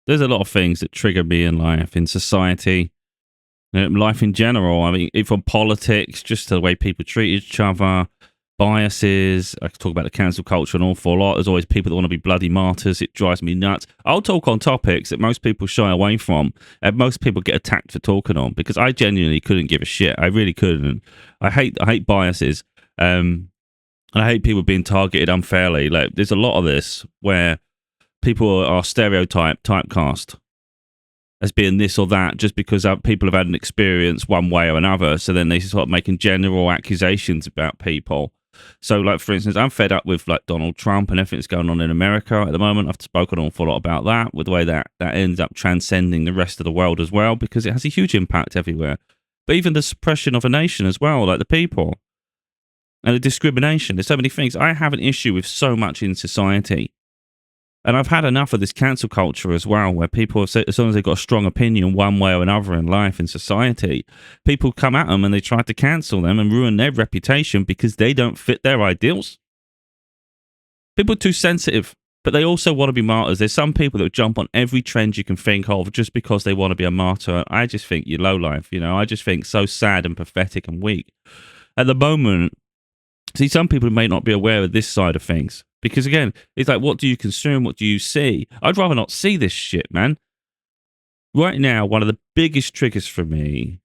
There's a lot of things that trigger me in life, in society, life in general. I mean, from politics, just the way people treat each other, biases. I could talk about the cancel culture an awful lot. There's always people that want to be bloody martyrs. It drives me nuts. I'll talk on topics that most people shy away from, and most people get attacked for talking on, because I genuinely couldn't give a shit. I really couldn't. I hate biases. And I hate people being targeted unfairly. Like, there's a lot of this where people are typecast as being this or that just because people have had an experience one way or another. So then they start making general accusations about people. So, like, for instance, I'm fed up with, like, Donald Trump and everything that's going on in America at the moment. I've spoken an awful lot about that, with the way that ends up transcending the rest of the world as well, because it has a huge impact everywhere. But even the suppression of a nation as well, like the people. And the discrimination. There's so many things. I have an issue with so much in society. And I've had enough of this cancel culture as well, where people have said, as long as they've got a strong opinion one way or another in life, in society, people come at them and they try to cancel them and ruin their reputation because they don't fit their ideals. People are too sensitive, but they also want to be martyrs. There's some people that jump on every trend you can think of just because they want to be a martyr. I just think you're low life, I just think so sad and pathetic and weak. At the moment, see, some people may not be aware of this side of things. Because, again, it's like, what do you consume? What do you see? I'd rather not see this shit, man. Right now, one of the biggest triggers for me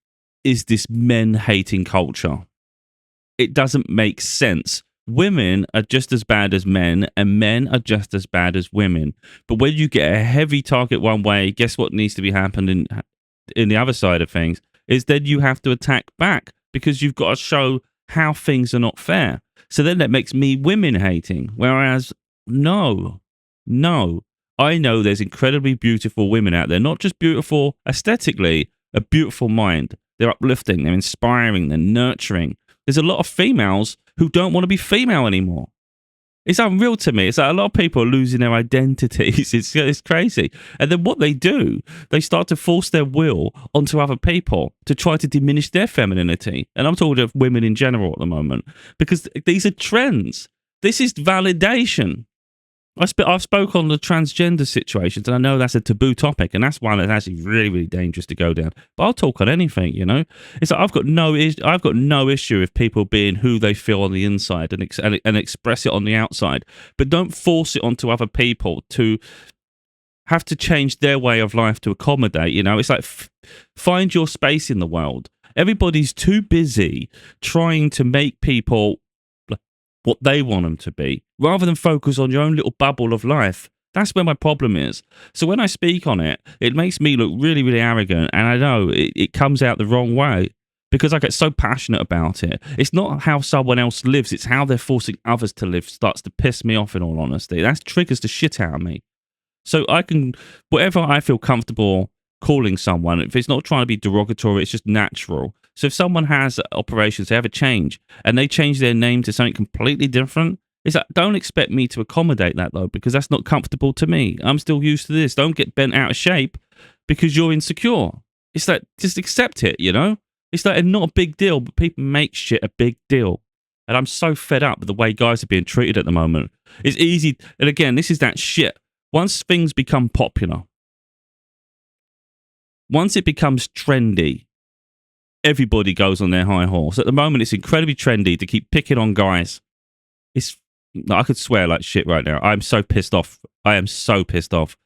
is this men-hating culture. It doesn't make sense. Women are just as bad as men, and men are just as bad as women. But when you get a heavy target one way, guess what needs to be happening in the other side of things? Is then you have to attack back, because you've got to show how things are not fair. So then that makes me women hating. Whereas, no. I know there's incredibly beautiful women out there, not just beautiful aesthetically, a beautiful mind. They're uplifting, they're inspiring, they're nurturing. There's a lot of females who don't want to be female anymore. It's unreal to me. It's like a lot of people are losing their identities. It's crazy. And then what they do, they start to force their will onto other people to try to diminish their femininity. And I'm talking of women in general at the moment, because these are trends. This is validation. I've spoke on the transgender situations, and I know that's a taboo topic, and that's one that's actually really, really dangerous to go down. But I'll talk on anything, It's like I've got no issue with people being who they feel on the inside and express it on the outside, but don't force it onto other people to have to change their way of life to accommodate. It's like find your space in the world. Everybody's too busy trying to make people what they want them to be, rather than focus on your own little bubble of life. That's where my problem is. So when I speak on it, it makes me look really, really arrogant, and I know it comes out the wrong way because I get so passionate about it. It's not how someone else lives, it's how they're forcing others to live starts to piss me off, in all honesty. That triggers the shit out of me. So I can, whatever I feel comfortable calling someone, if it's not trying to be derogatory, it's just natural. So if someone has operations, they have a change, and they change their name to something completely different, it's like, don't expect me to accommodate that, though, because that's not comfortable to me. I'm still used to this. Don't get bent out of shape because you're insecure. It's like, just accept it, It's like, not a big deal, but people make shit a big deal. And I'm so fed up with the way guys are being treated at the moment. It's easy. And again, this is that shit. Once things become popular, once it becomes trendy, everybody goes on their high horse. At the moment, it's incredibly trendy to keep picking on guys. I could swear like shit right now. I'm so pissed off. I am so pissed off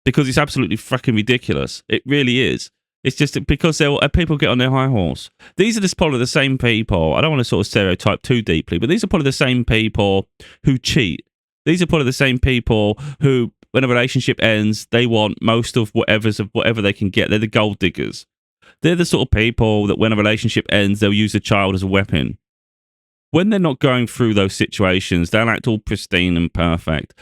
because it's absolutely fucking ridiculous. It really is. It's just because people get on their high horse. These are just probably the same people. I don't want to sort of stereotype too deeply, but these are probably the same people who cheat. These are probably the same people who, when a relationship ends, they want most of whatever they can get. They're the gold diggers. They're the sort of people that when a relationship ends, they'll use a child as a weapon. When they're not going through those situations, they'll act all pristine and perfect.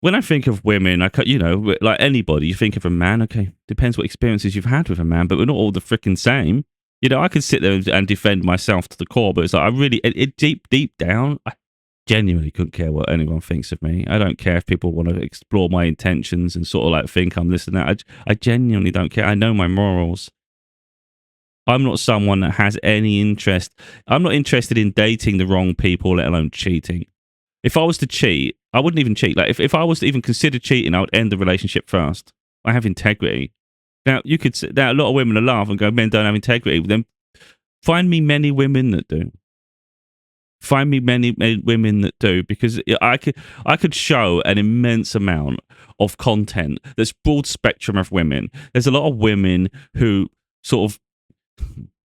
When I think of women, like anybody, you think of a man, okay, depends what experiences you've had with a man, but we're not all the freaking same. I could sit there and defend myself to the core, but it's like deep down, I genuinely couldn't care what anyone thinks of me. I don't care if people want to explore my intentions and sort of like think I'm this and that. I genuinely don't care. I know my morals. I'm not someone that has any interest. I'm not interested in dating the wrong people, let alone cheating. If I was to cheat, I wouldn't even cheat. Like if I was to even consider cheating, I would end the relationship first. I have integrity. Now you could now a lot of women will laugh and go, men don't have integrity. Then find me many women that do. Find me many women that do, because I could show an immense amount of content that's broad spectrum of women. There's a lot of women who sort of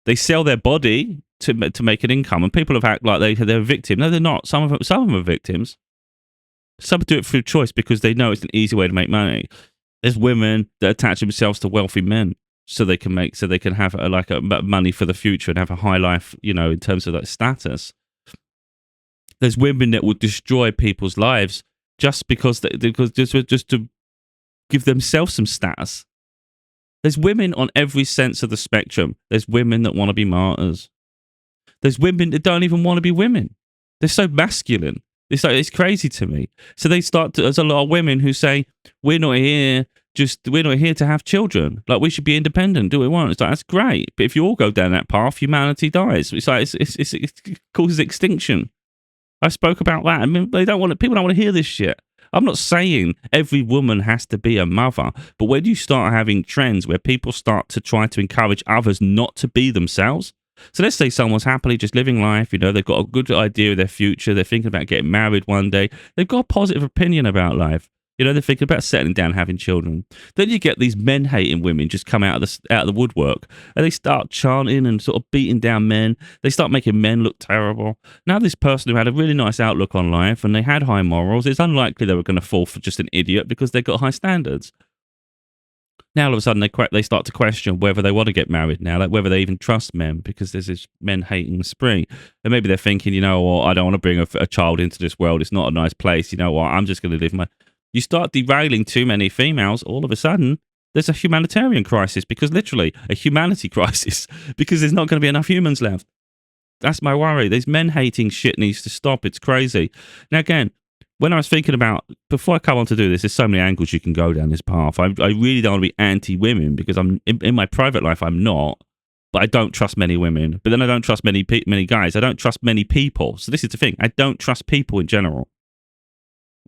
they sell their body to make an income, and people have act like they're a victim. No, they're not. Some of them are victims. Some do it through choice because they know it's an easy way to make money. There's women that attach themselves to wealthy men so they can have money for the future and have a high life, in terms of like status. There's women that will destroy people's lives just because just to give themselves some status. There's women on every sense of the spectrum. There's women that want to be martyrs. There's women that don't even want to be women. They're so masculine. It's crazy to me. So there's a lot of women who say, we're not here to have children. Like, we should be independent, do what we want. It's like, that's great. But if you all go down that path, humanity dies. It's like, it causes extinction. I spoke about that. I mean, people don't want to hear this shit. I'm not saying every woman has to be a mother, but when you start having trends where people start to try to encourage others not to be themselves. So let's say someone's happily just living life, they've got a good idea of their future, they're thinking about getting married one day, they've got a positive opinion about life. They're thinking about settling down, having children. Then you get these men-hating women just come out of the woodwork, and they start chanting and sort of beating down men. They start making men look terrible. Now this person who had a really nice outlook on life and they had high morals, it's unlikely they were going to fall for just an idiot because they've got high standards. Now all of a sudden they start to question whether they want to get married now, like whether they even trust men, because there's this men-hating spree. And maybe they're thinking, I don't want to bring a child into this world. It's not a nice place. I'm just going to live my... You start derailing too many females, all of a sudden, there's a humanitarian crisis, because literally a humanity crisis, because there's not going to be enough humans left. That's my worry. This men-hating shit needs to stop. It's crazy. Now, again, when I was thinking about, before I come on to do this, there's so many angles you can go down this path. I really don't want to be anti-women, because I'm in my private life, I'm not, but I don't trust many women. But then I don't trust many guys. I don't trust many people. So this is the thing. I don't trust people in general.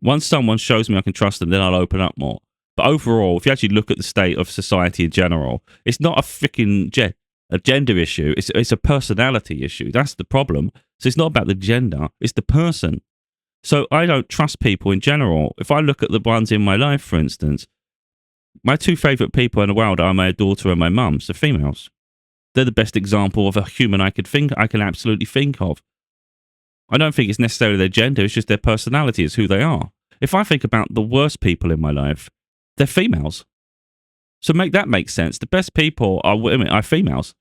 Once someone shows me I can trust them, then I'll open up more. But overall, if you actually look at the state of society in general, it's not a freaking gender issue. It's a personality issue. That's the problem. So it's not about the gender. It's the person. So I don't trust people in general. If I look at the ones in my life, for instance, my two favourite people in the world are my daughter and my mum, so females. They're the best example of a human I can absolutely think of. I don't think it's necessarily their gender, it's just their personality, is who they are. If I think about the worst people in my life, they're females. So make that make sense. The best people are women, are females,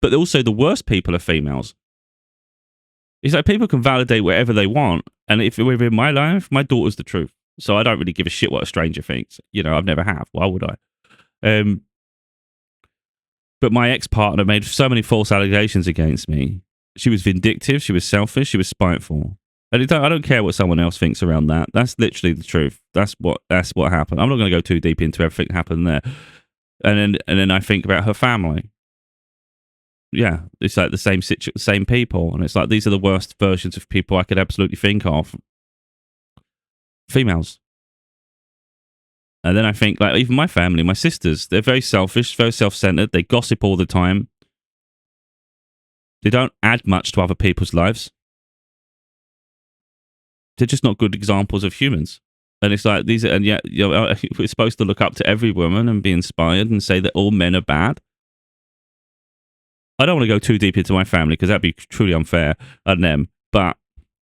but also the worst people are females. It's like people can validate whatever they want, and if we're in my life, my daughter's the truth. So I don't really give a shit what a stranger thinks. I've never have. Why would I? But my ex-partner made so many false allegations against me. She was vindictive, she was selfish, she was spiteful. And I don't care what someone else thinks around that. That's literally the truth. That's what happened. I'm not going to go too deep into everything that happened there. And then I think about her family. Yeah, it's like the same people, and it's like these are the worst versions of people I could absolutely think of. Females. And then I think, like, even my family, my sisters, they're very selfish, very self-centered. They gossip all the time. They don't add much to other people's lives. They're just not good examples of humans. And it's like and yet we're supposed to look up to every woman and be inspired and say that all men are bad. I don't want to go too deep into my family because that'd be truly unfair on them, but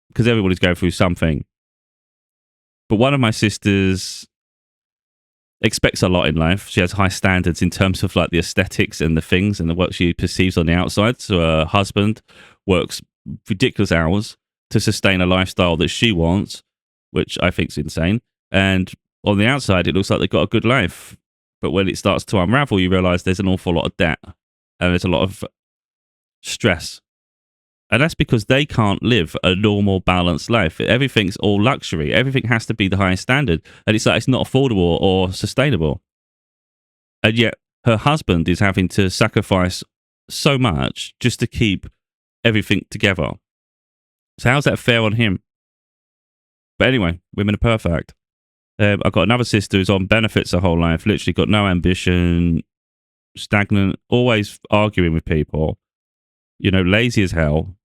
because everybody's going through something. But one of my sisters expects a lot in life. She has high standards in terms of like the aesthetics and the things and what she perceives on the outside. So her husband works ridiculous hours to sustain a lifestyle that she wants, which I think is insane. And on the outside, it looks like they've got a good life. But when it starts to unravel, you realize there's an awful lot of debt and there's a lot of stress. And that's because they can't live a normal, balanced life. Everything's all luxury. Everything has to be the highest standard. And it's like it's not affordable or sustainable. And yet her husband is having to sacrifice so much just to keep everything together. So how's that fair on him? But anyway, women are perfect. I've got another sister who's on benefits her whole life, literally got no ambition, stagnant, always arguing with people, lazy as hell.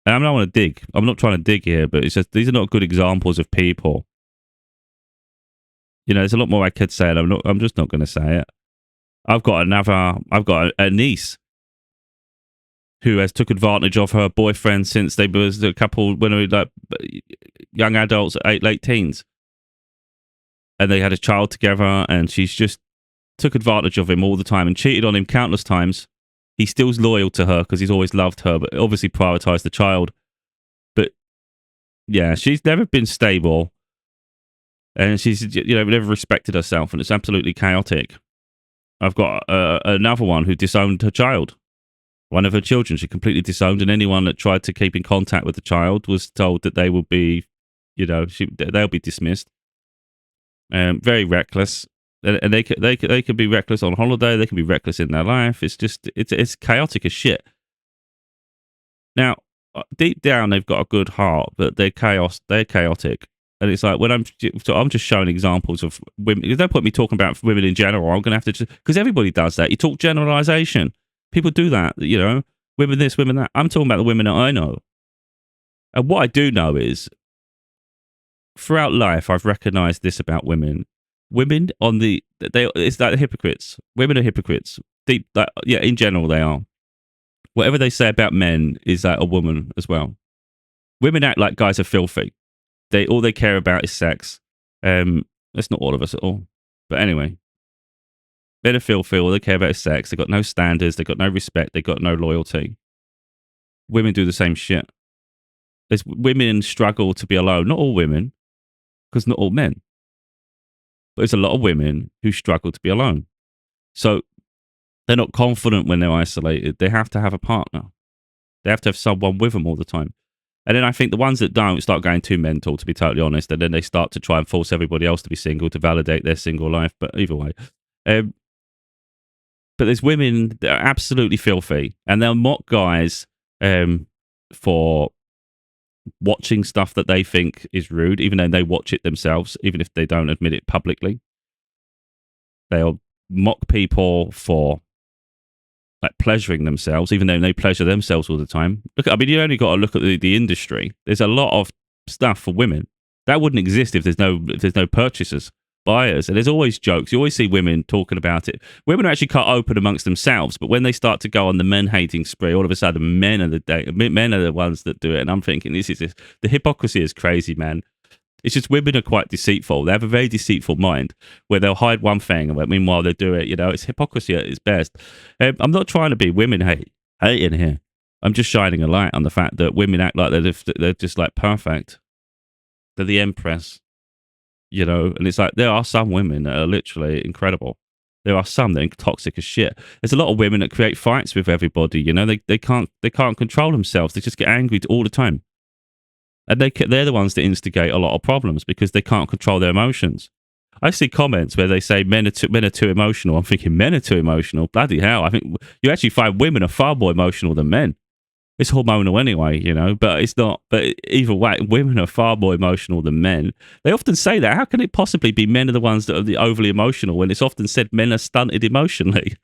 And I don't want to dig. I'm not trying to dig here, but it's just these are not good examples of people. There's a lot more I could say, and I'm just not going to say it. I've got a niece who has took advantage of her boyfriend since they was a couple when they were like young adults, late teens. And they had a child together, and she's just took advantage of him all the time and cheated on him countless times. He still's loyal to her because he's always loved her, but obviously prioritized the child. But yeah, she's never been stable, and she's never respected herself, and it's absolutely chaotic. I've got another one who disowned her child. One of her children, she completely disowned, and anyone that tried to keep in contact with the child was told that they will be, they'll be dismissed. Very reckless, and they could be reckless on holiday. They can be reckless in their life. It's just it's chaotic as shit. Now, deep down, they've got a good heart, but they're chaotic, and it's like when I'm just showing examples of women. There's no point me talking about women in general. I'm going to have to because everybody does that. You talk generalization. People do that. Women this, women that. I'm talking about the women that I know, and what I do know is. Throughout life, I've recognized this about women. Women it's like hypocrites. Women are hypocrites. In general, they are. Whatever they say about men is like a woman as well. Women act like guys are filthy. All they care about is sex. That's not all of us at all. But anyway, men are filthy. All they care about is sex. They've got no standards. They've got no respect. They've got no loyalty. Women do the same shit. Women struggle to be alone. Not all women. Because not all men. But there's a lot of women who struggle to be alone. So they're not confident when they're isolated. They have to have a partner. They have to have someone with them all the time. And then I think the ones that don't start going too mental, to be totally honest, and then they start to try and force everybody else to be single to validate their single life. But either way. But there's women that are absolutely filthy. And they'll mock guys for watching stuff that they think is rude, even though they watch it themselves, even if they don't admit it publicly. They'll mock people for like pleasuring themselves, even though they pleasure themselves all the time. You only got to look at the industry. There's a lot of stuff for women that wouldn't exist if there's no purchasers, buyers, and there's always jokes. You always see women talking about it. Women are actually cut open amongst themselves, but when they start to go on the men hating spree, all of a sudden men are the ones that do it. And I'm thinking, the hypocrisy is crazy, man. It's just women are quite deceitful. They have a very deceitful mind where they'll hide one thing, and meanwhile they do it. It's hypocrisy at its best. I'm not trying to be women hating here. I'm just shining a light on the fact that women act like they're just like perfect. They're the empress. And it's like there are some women that are literally incredible. There are some that are toxic as shit. There's a lot of women that create fights with everybody. They can't control themselves. They just get angry all the time, and they're the ones that instigate a lot of problems because they can't control their emotions. I see comments where they say men are too emotional. I'm thinking men are too emotional. Bloody hell! I think you actually find women are far more emotional than men. It's hormonal anyway, but it's not. But either way, women are far more emotional than men. They often say that. How can it possibly be men are the ones that are the overly emotional when it's often said men are stunted emotionally?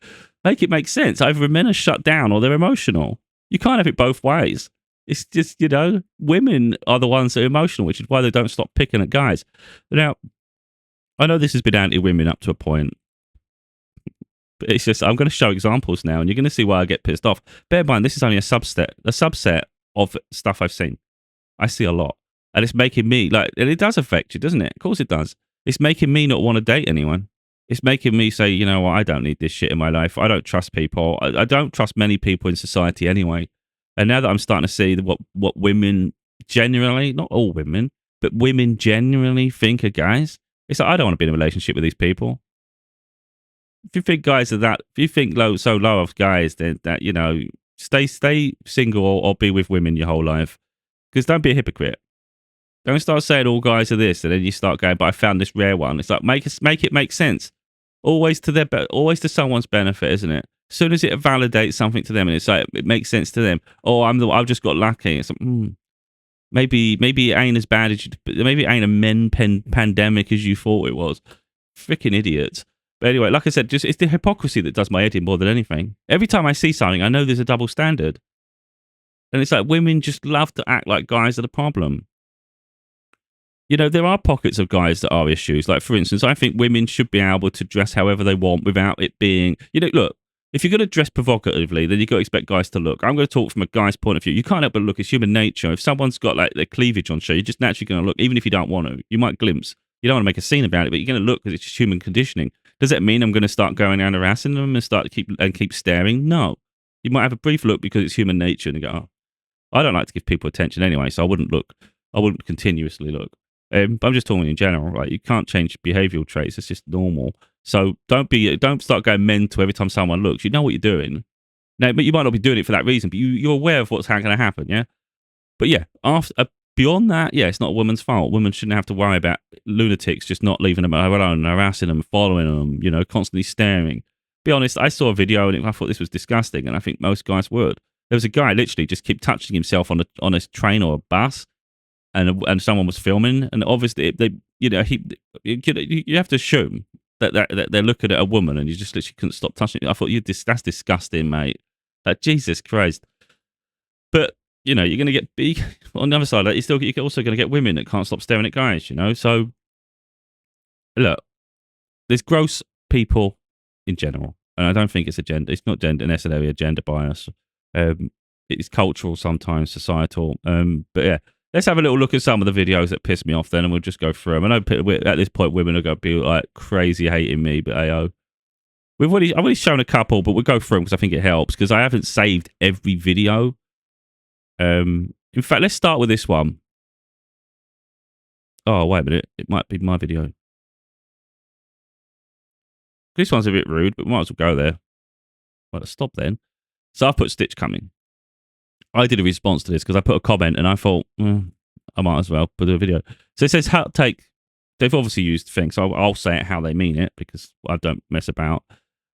Make it make sense. Either men are shut down or they're emotional. You can't have it both ways. It's just, women are the ones that are emotional, which is why they don't stop picking at guys. Now, I know this has been anti-women up to a point. But it's just, I'm going to show examples now, and you're going to see why I get pissed off. Bear in mind, this is only a subset of stuff I've seen. I see a lot. And it's making me, and it does affect you, doesn't it? Of course it does. It's making me not want to date anyone. It's making me say, I don't need this shit in my life. I don't trust people. I don't trust many people in society anyway. And now that I'm starting to see what women generally, not all women, but women genuinely think of guys, it's like, I don't want to be in a relationship with these people. If you think guys are that, if you think so low of guys, then that stay single or be with women your whole life. Because don't be a hypocrite. Don't start saying all guys are this, and then you start going, but I found this rare one. It's like make it make sense. Always to someone's benefit, isn't it? As soon as it validates something to them, and it's like it makes sense to them. Oh, I've just got lucky. It's like, maybe it ain't as bad as maybe it ain't a pandemic as you thought it was. Freaking idiots. But anyway, like I said, just it's the hypocrisy that does my head in more than anything. Every time I see something, I know there's a double standard, and it's like women just love to act like guys are the problem. You know, there are pockets of guys that are issues. Like, for instance, I think women should be able to dress however they want without it being, look, if you're going to dress provocatively, then you've got to expect guys to look. I'm going to talk from a guy's point of view. You can't help but look. It's human nature. If someone's got like their cleavage on show, you're just naturally going to look, even if you don't want to. You might glimpse. You don't want to make a scene about it, but you're going to look because it's just human conditioning. Does that mean I'm going to start going around harassing them and start to keep staring? No. You might have a brief look because it's human nature and you go, oh, I don't like to give people attention anyway, so I wouldn't look. I wouldn't continuously look. But I'm just talking in general, right? You can't change behavioural traits. It's just normal. So don't start going mental every time someone looks. You know what you're doing. Now, but you might not be doing it for that reason, but you're aware of what's going to happen, yeah? But yeah, beyond that, yeah, it's not a woman's fault. Women shouldn't have to worry about lunatics just not leaving them alone, harassing them, following them, constantly staring. Be honest, I saw a video and I thought this was disgusting, and I think most guys would. There was a guy literally just kept touching himself on a train or a bus, and someone was filming, and obviously you have to assume that they're looking at a woman, and you just literally couldn't stop touching it. I thought that's disgusting, mate. Like, Jesus Christ. But you're going to get big on the other side. Like, you're also going to get women that can't stop staring at guys. So look, there's gross people in general, and I don't think it's it's not necessarily a gender bias. It's cultural sometimes, societal. But yeah. Let's have a little look at some of the videos that piss me off then, and we'll just go through them. I know at this point women are going to be like crazy hating me, but I've already shown a couple, but we'll go through them because I think it helps, because I haven't saved every video. In fact, let's start with this one. Oh, wait a minute. It might be my video. This one's a bit rude, but we might as well go there. Right, stop then. So I put Stitch coming. I did a response to this because I put a comment and I thought, I might as well put a video. So it says, hot take. They've obviously used things, so I'll say it how they mean it because I don't mess about.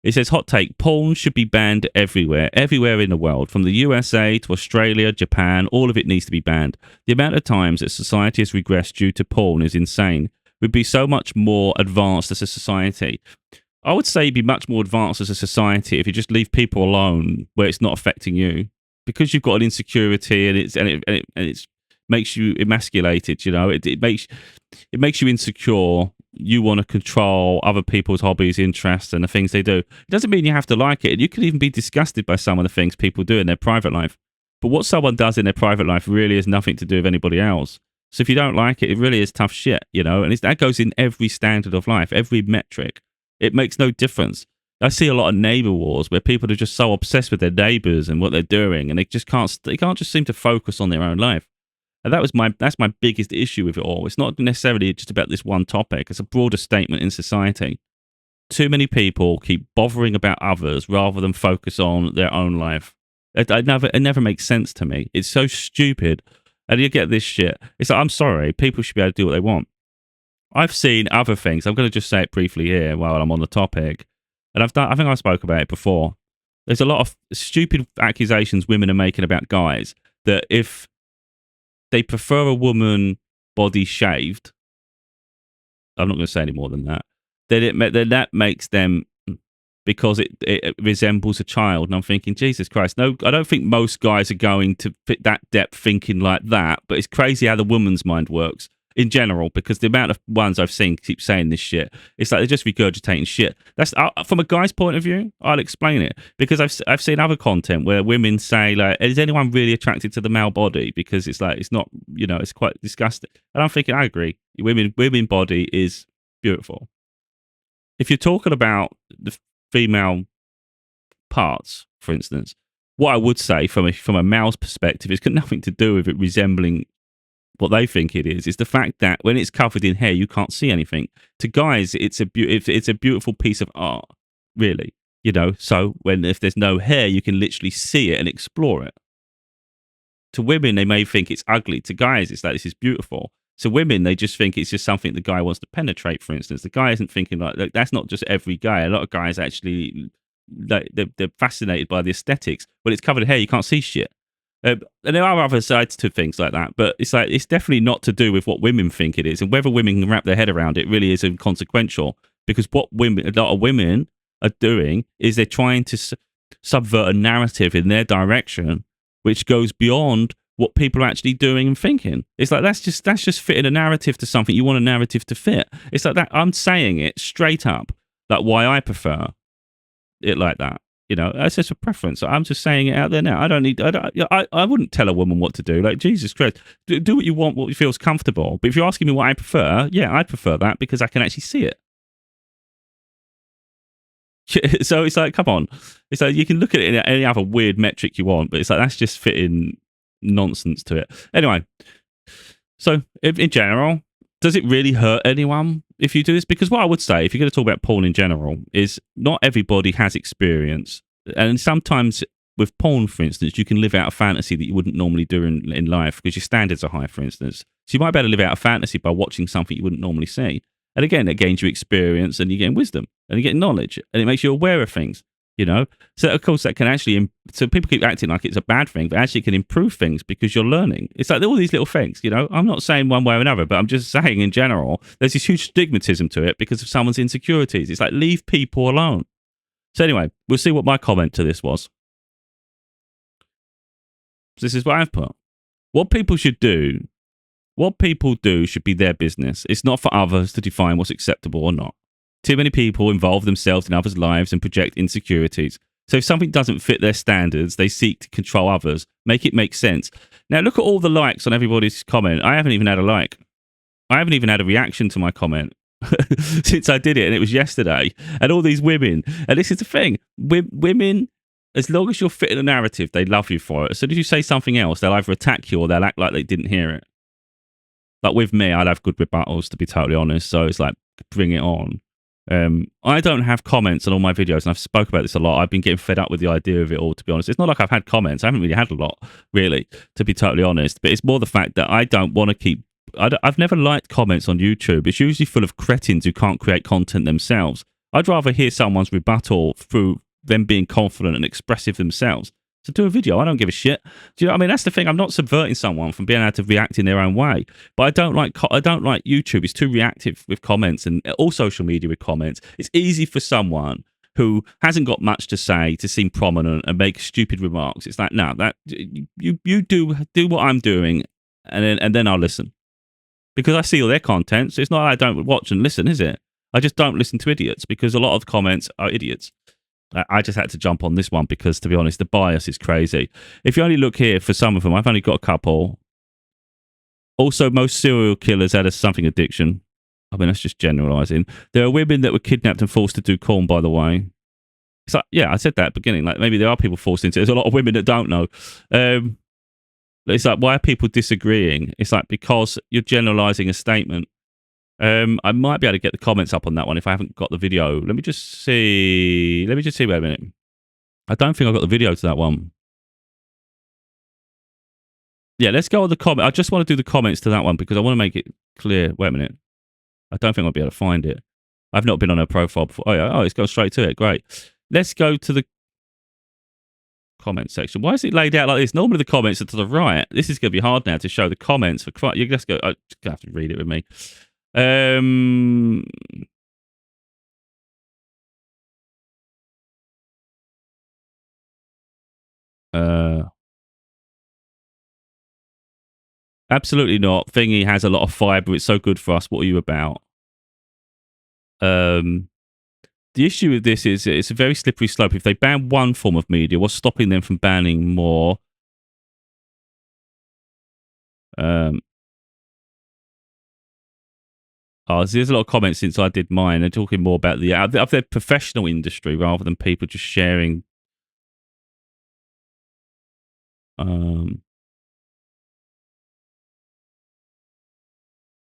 It says, hot take, porn should be banned everywhere in the world, from the USA to Australia, Japan, all of it needs to be banned. The amount of times that society has regressed due to porn is insane. We'd be so much more advanced as a society. I would say be much more advanced as a society if you just leave people alone where it's not affecting you. Because you've got an insecurity and it makes you emasculated, it makes you insecure. You want to control other people's hobbies, interests, and the things they do. It doesn't mean you have to like it. You could even be disgusted by some of the things people do in their private life. But what someone does in their private life really has nothing to do with anybody else. So if you don't like it, it really is tough shit, and that goes in every standard of life, every metric. It makes no difference. I see a lot of neighbor wars where people are just so obsessed with their neighbors and what they're doing, and they can't just seem to focus on their own life. And that's my biggest issue with it all. It's not necessarily just about this one topic. It's a broader statement in society. Too many people keep bothering about others rather than focus on their own life. It never makes sense to me. It's so stupid. And you get this shit. It's like, I'm sorry, people should be able to do what they want. I've seen other things. I'm going to just say it briefly here while I'm on the topic. And I think I spoke about it before. There's a lot of stupid accusations women are making about guys that if they prefer a woman body shaved, I'm not going to say any more than that, then that makes them, because it resembles a child. And I'm thinking, Jesus Christ, no, I don't think most guys are going to fit that depth thinking like that. But it's crazy how the woman's mind works. In general, because the amount of ones I've seen keep saying this shit, it's like they're just regurgitating shit. That's from a guy's point of view. I'll explain it, because I've seen other content where women say like, "Is anyone really attracted to the male body?" Because it's like it's not, it's quite disgusting. And I'm thinking, I agree. Women body is beautiful. If you're talking about the female parts, for instance, what I would say from a male's perspective, it's got nothing to do with it resembling what they think it is the fact that when it's covered in hair, you can't see anything. To guys, it's a beautiful piece of art, really. So if there's no hair, you can literally see it and explore it. To women, they may think it's ugly. To guys, it's like, this is beautiful. To women, they just think it's just something the guy wants to penetrate, for instance. The guy isn't thinking like that's not just every guy. A lot of guys actually, they're fascinated by the aesthetics. When it's covered in hair, you can't see shit. And there are other sides to things like that, but it's like it's definitely not to do with what women think it is, and whether women can wrap their head around it really is inconsequential. Because what a lot of women are doing is they're trying to subvert a narrative in their direction, which goes beyond what people are actually doing and thinking. It's like that's just fitting a narrative to something you want a narrative to fit. It's like that. I'm saying it straight up, like why I prefer it like that. You know, that's just a preference. I'm just saying it out there now. I wouldn't tell a woman what to do. Like, Jesus Christ, do what you want, what feels comfortable. But if you're asking me what I prefer, yeah, I prefer that because I can actually see it. So it's like, come on. It's like you can look at it in any other weird metric you want, but it's like that's just fitting nonsense to it. Anyway, so in general, does it really hurt anyone if you do this? Because what I would say, if you're going to talk about porn in general, is not everybody has experience. And sometimes with porn, for instance, you can live out a fantasy that you wouldn't normally do in life because your standards are high, for instance. So you might be able to live out a fantasy by watching something you wouldn't normally see. And again, it gains you experience and you gain wisdom and you get knowledge and it makes you aware of things. You know, so of course that can actually. So people keep acting like it's a bad thing, but actually it can improve things because you're learning. It's like all these little things. You know, I'm not saying one way or another, but I'm just saying in general, there's this huge stigmatism to it because of someone's insecurities. It's like leave people alone. So anyway, we'll see what my comment to this was. This is what I've put. What people do should be their business. It's not for others to define what's acceptable or not. Too many people involve themselves in others' lives and project insecurities. So if something doesn't fit their standards, they seek to control others. Make it make sense. Now look at all the likes on everybody's comment. I haven't even had a like. I haven't even had a reaction to my comment since I did it, and it was yesterday. And all these women, and this is the thing, women, as long as you're fitting a narrative, they love you for it. As soon as you say something else, they'll either attack you or they'll act like they didn't hear it. Like with me, I'd have good rebuttals, to be totally honest. So it's like, bring it on. I don't have comments on all my videos, and I've spoke about this a lot. I've been getting fed up with the idea of it all, to be honest. It's not like I've had comments. I haven't really had a lot, really, to be totally honest. But it's more the fact that I don't want to keep... I've never liked comments on YouTube. It's usually full of cretins who can't create content themselves. I'd rather hear someone's rebuttal through them being confident and expressive themselves. So do a video. I don't give a shit. Do you know what I mean? That's the thing. I'm not subverting someone from being able to react in their own way. But I don't like YouTube. It's too reactive with comments and all social media with comments. It's easy for someone who hasn't got much to say to seem prominent and make stupid remarks. It's like, no, that you do what I'm doing, and then I'll listen because I see all their content. So it's not like I don't watch and listen, is it? I just don't listen to idiots because a lot of comments are idiots. I just had to jump on this one because, to be honest, the bias is crazy. If you only look here for some of them, I've only got a couple. Also, most serial killers had a something addiction. I mean, that's just generalising. There are women that were kidnapped and forced to do porn, by the way. It's like, yeah, I said that at the beginning. Like, maybe there are people forced into it. There's a lot of women that don't know. It's like, why are people disagreeing? It's like, because you're generalising a statement. I might be able to get the comments up on that one if I haven't got the video. Let me just see. Wait a minute. I don't think I've got the video to that one. Yeah, let's go on the comment. I just want to do the comments to that one because I want to make it clear. Wait a minute. I don't think I'll be able to find it. I've not been on her profile before. Oh, yeah. Oh, it's gone straight to it. Great. Let's go to the comment section. Why is it laid out like this? Normally the comments are to the right. This is going to be hard now to show the comments. You just go. I'm just going to have to read it with me. Absolutely not. Thingy has a lot of fiber. It's so good for us. What are you about? The issue with this is it's a very slippery slope. If they ban one form of media, what's stopping them from banning more? Oh, there's a lot of comments since I did mine. They're talking more about the professional industry rather than people just sharing.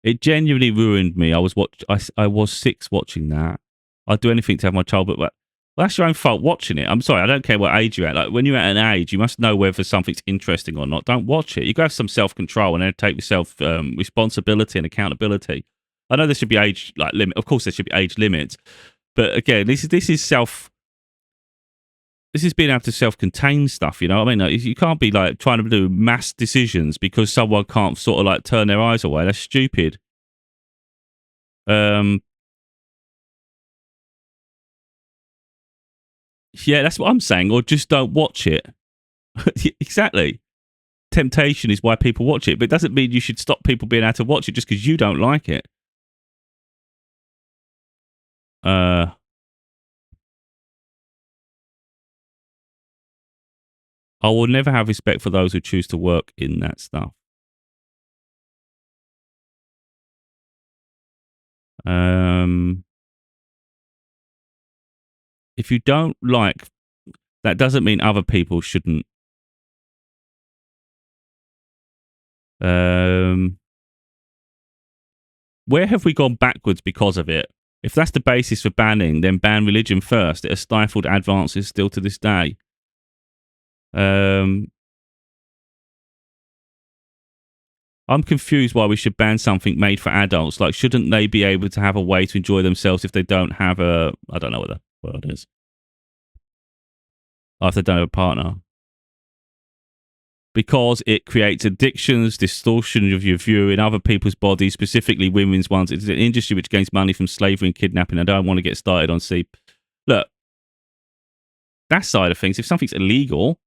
It genuinely ruined me. I was 6 watching that. I'd do anything to have my child, but well, that's your own fault watching it. I'm sorry, I don't care what age you're at. Like when you're at an age, you must know whether something's interesting or not. Don't watch it. You got to have some self-control and then take yourself responsibility and accountability. I know there should be age limit. Of course, there should be age limits, but again, this is self. this is being able to self-contain stuff, you know what I mean? Like, you can't be like trying to do mass decisions because someone can't sort of like turn their eyes away. That's stupid. Yeah, that's what I'm saying. Or just don't watch it. Exactly. Temptation is why people watch it, but it doesn't mean you should stop people being able to watch it just because you don't like it. I will never have respect for those who choose to work in that stuff. If you don't like, that doesn't mean other people shouldn't. Where have we gone backwards because of it? If that's the basis for banning, then ban religion first. It has stifled advances still to this day. I'm confused why we should ban something made for adults. Like, shouldn't they be able to have a way to enjoy themselves if they don't have a... I don't know what the word is. Or if they don't have a partner. Because it creates addictions, distortion of your view in other people's bodies, specifically women's ones. It's an industry which gains money from slavery and kidnapping. I don't want to get started on see. Look, that side of things, if something's illegal,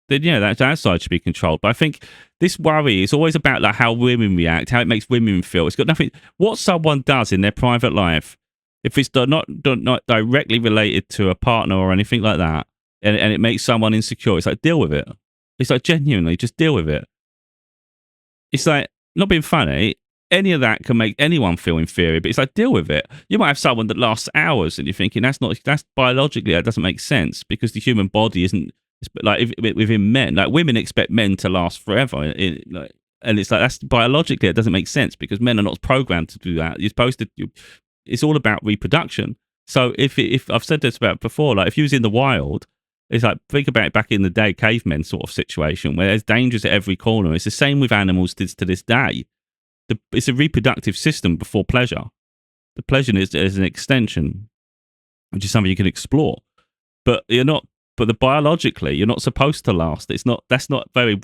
then yeah, that side should be controlled. But I think this worry is always about like how women react, how it makes women feel. It's got nothing. What someone does in their private life, if it's not directly related to a partner or anything like that, and it makes someone insecure, it's like, deal with it. It's like, genuinely, just deal with it. It's like, not being funny, any of that can make anyone feel inferior, but it's like, deal with it. You might have someone that lasts hours and you're thinking, that's biologically, that doesn't make sense because the human body isn't, like, within men, like, women expect men to last forever. And it's like, that's biologically, it doesn't make sense because men are not programmed to do that. You're supposed to, it's all about reproduction. So if I've said this about before, like, if you was in the wild, it's like, think about it back in the day, cavemen sort of situation where there's dangers at every corner. It's the same with animals to this day. It's a reproductive system before pleasure. The pleasure is an extension, which is something you can explore. But you're not. But biologically, you're not supposed to last. It's not. That's not very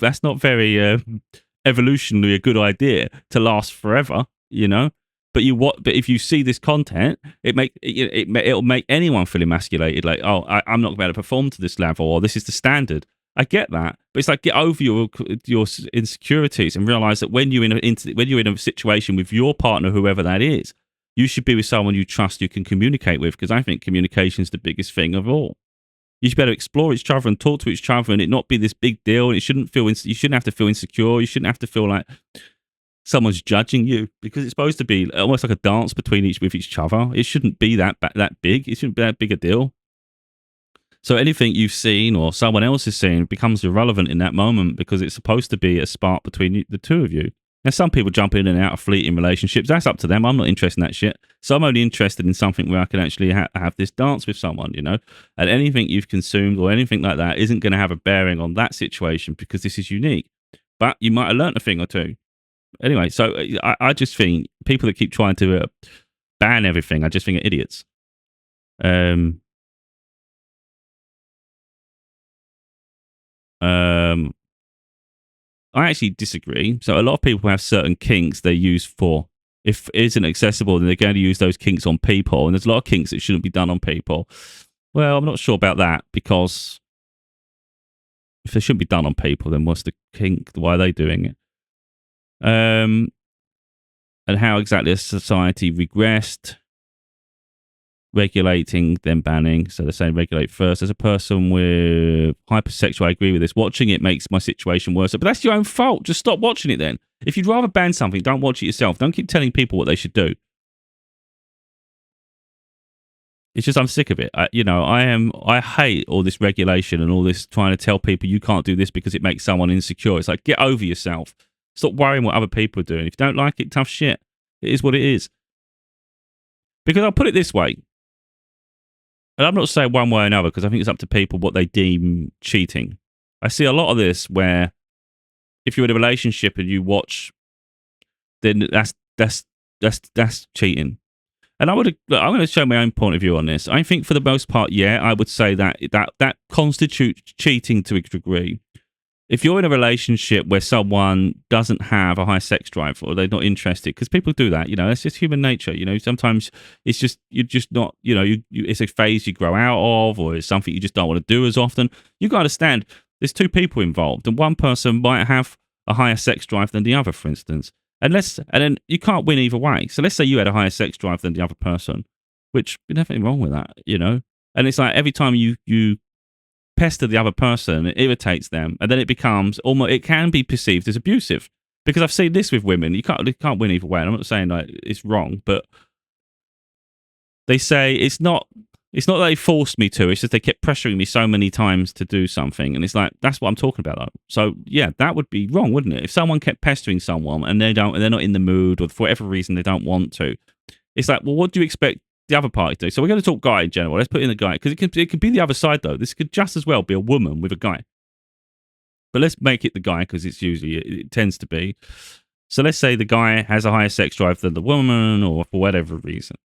evolutionary a good idea to last forever. You know. But But if you see this content, it'll make anyone feel emasculated. Like, oh, I'm not going to perform to this level, or this is the standard. I get that, but it's like, get over your insecurities and realize that when you're in a situation with your partner, whoever that is, you should be with someone you trust, you can communicate with. Because I think communication is the biggest thing of all. You should be able to explore each other and talk to each other, and it not be this big deal. And you shouldn't have to feel insecure. You shouldn't have to feel like someone's judging you, because it's supposed to be almost like a dance between each other. It shouldn't be that big. It shouldn't be that big a deal. So anything you've seen or someone else has seen becomes irrelevant in that moment because it's supposed to be a spark between the two of you. Now, some people jump in and out of fleeting relationships. That's up to them. I'm not interested in that shit. So I'm only interested in something where I can actually have this dance with someone, you know? And anything you've consumed or anything like that isn't going to have a bearing on that situation because this is unique. But you might have learnt a thing or two. Anyway, so I just think people that keep trying to ban everything, I just think are idiots. I actually disagree. So a lot of people have certain kinks they use for, if it isn't accessible, then they're going to use those kinks on people. And there's a lot of kinks that shouldn't be done on people. Well, I'm not sure about that, because if they shouldn't be done on people, then what's the kink? Why are they doing it? And how exactly has society regressed? Regulating, then banning. So they're saying regulate first. As a person with hypersexual, I agree with this. Watching it makes my situation worse. But that's your own fault. Just stop watching it then. If you'd rather ban something, don't watch it yourself. Don't keep telling people what they should do. It's just, I'm sick of it. I hate all this regulation and all this trying to tell people you can't do this because it makes someone insecure. It's like, get over yourself. Stop worrying what other people are doing. If you don't like it, tough shit. It is what it is. Because I'll put it this way. And I'm not saying one way or another, because I think it's up to people what they deem cheating. I see a lot of this where if you're in a relationship and you watch, then that's cheating. And I'm going to show my own point of view on this. I think for the most part, yeah, I would say that constitutes cheating to a degree. If you're in a relationship where someone doesn't have a high sex drive or they're not interested, because people do that, it's just human nature. Sometimes it's just, you're just not, it's a phase you grow out of, or it's something you just don't want to do as often. You got to understand there's two people involved, and one person might have a higher sex drive than the other, for instance. And then you can't win either way. So let's say you had a higher sex drive than the other person, which there's nothing wrong with that, And it's like every time you pester the other person, it irritates them, and then it becomes almost, it can be perceived as abusive. Because I've seen this with women, you can't win either way. And I'm not saying like it's wrong, but they say it's not that they forced me to, it's just they kept pressuring me so many times to do something, and it's like, that's what I'm talking about though. So yeah, that would be wrong, wouldn't it? If someone kept pestering someone and they're not in the mood, or for whatever reason they don't want to, it's like, well, what do you expect the other party to do? So we're going to talk guy in general. Let's put in the guy, because it could be the other side though. This could just as well be a woman with a guy, but let's make it the guy because it tends to be. So let's say the guy has a higher sex drive than the woman, or for whatever reason.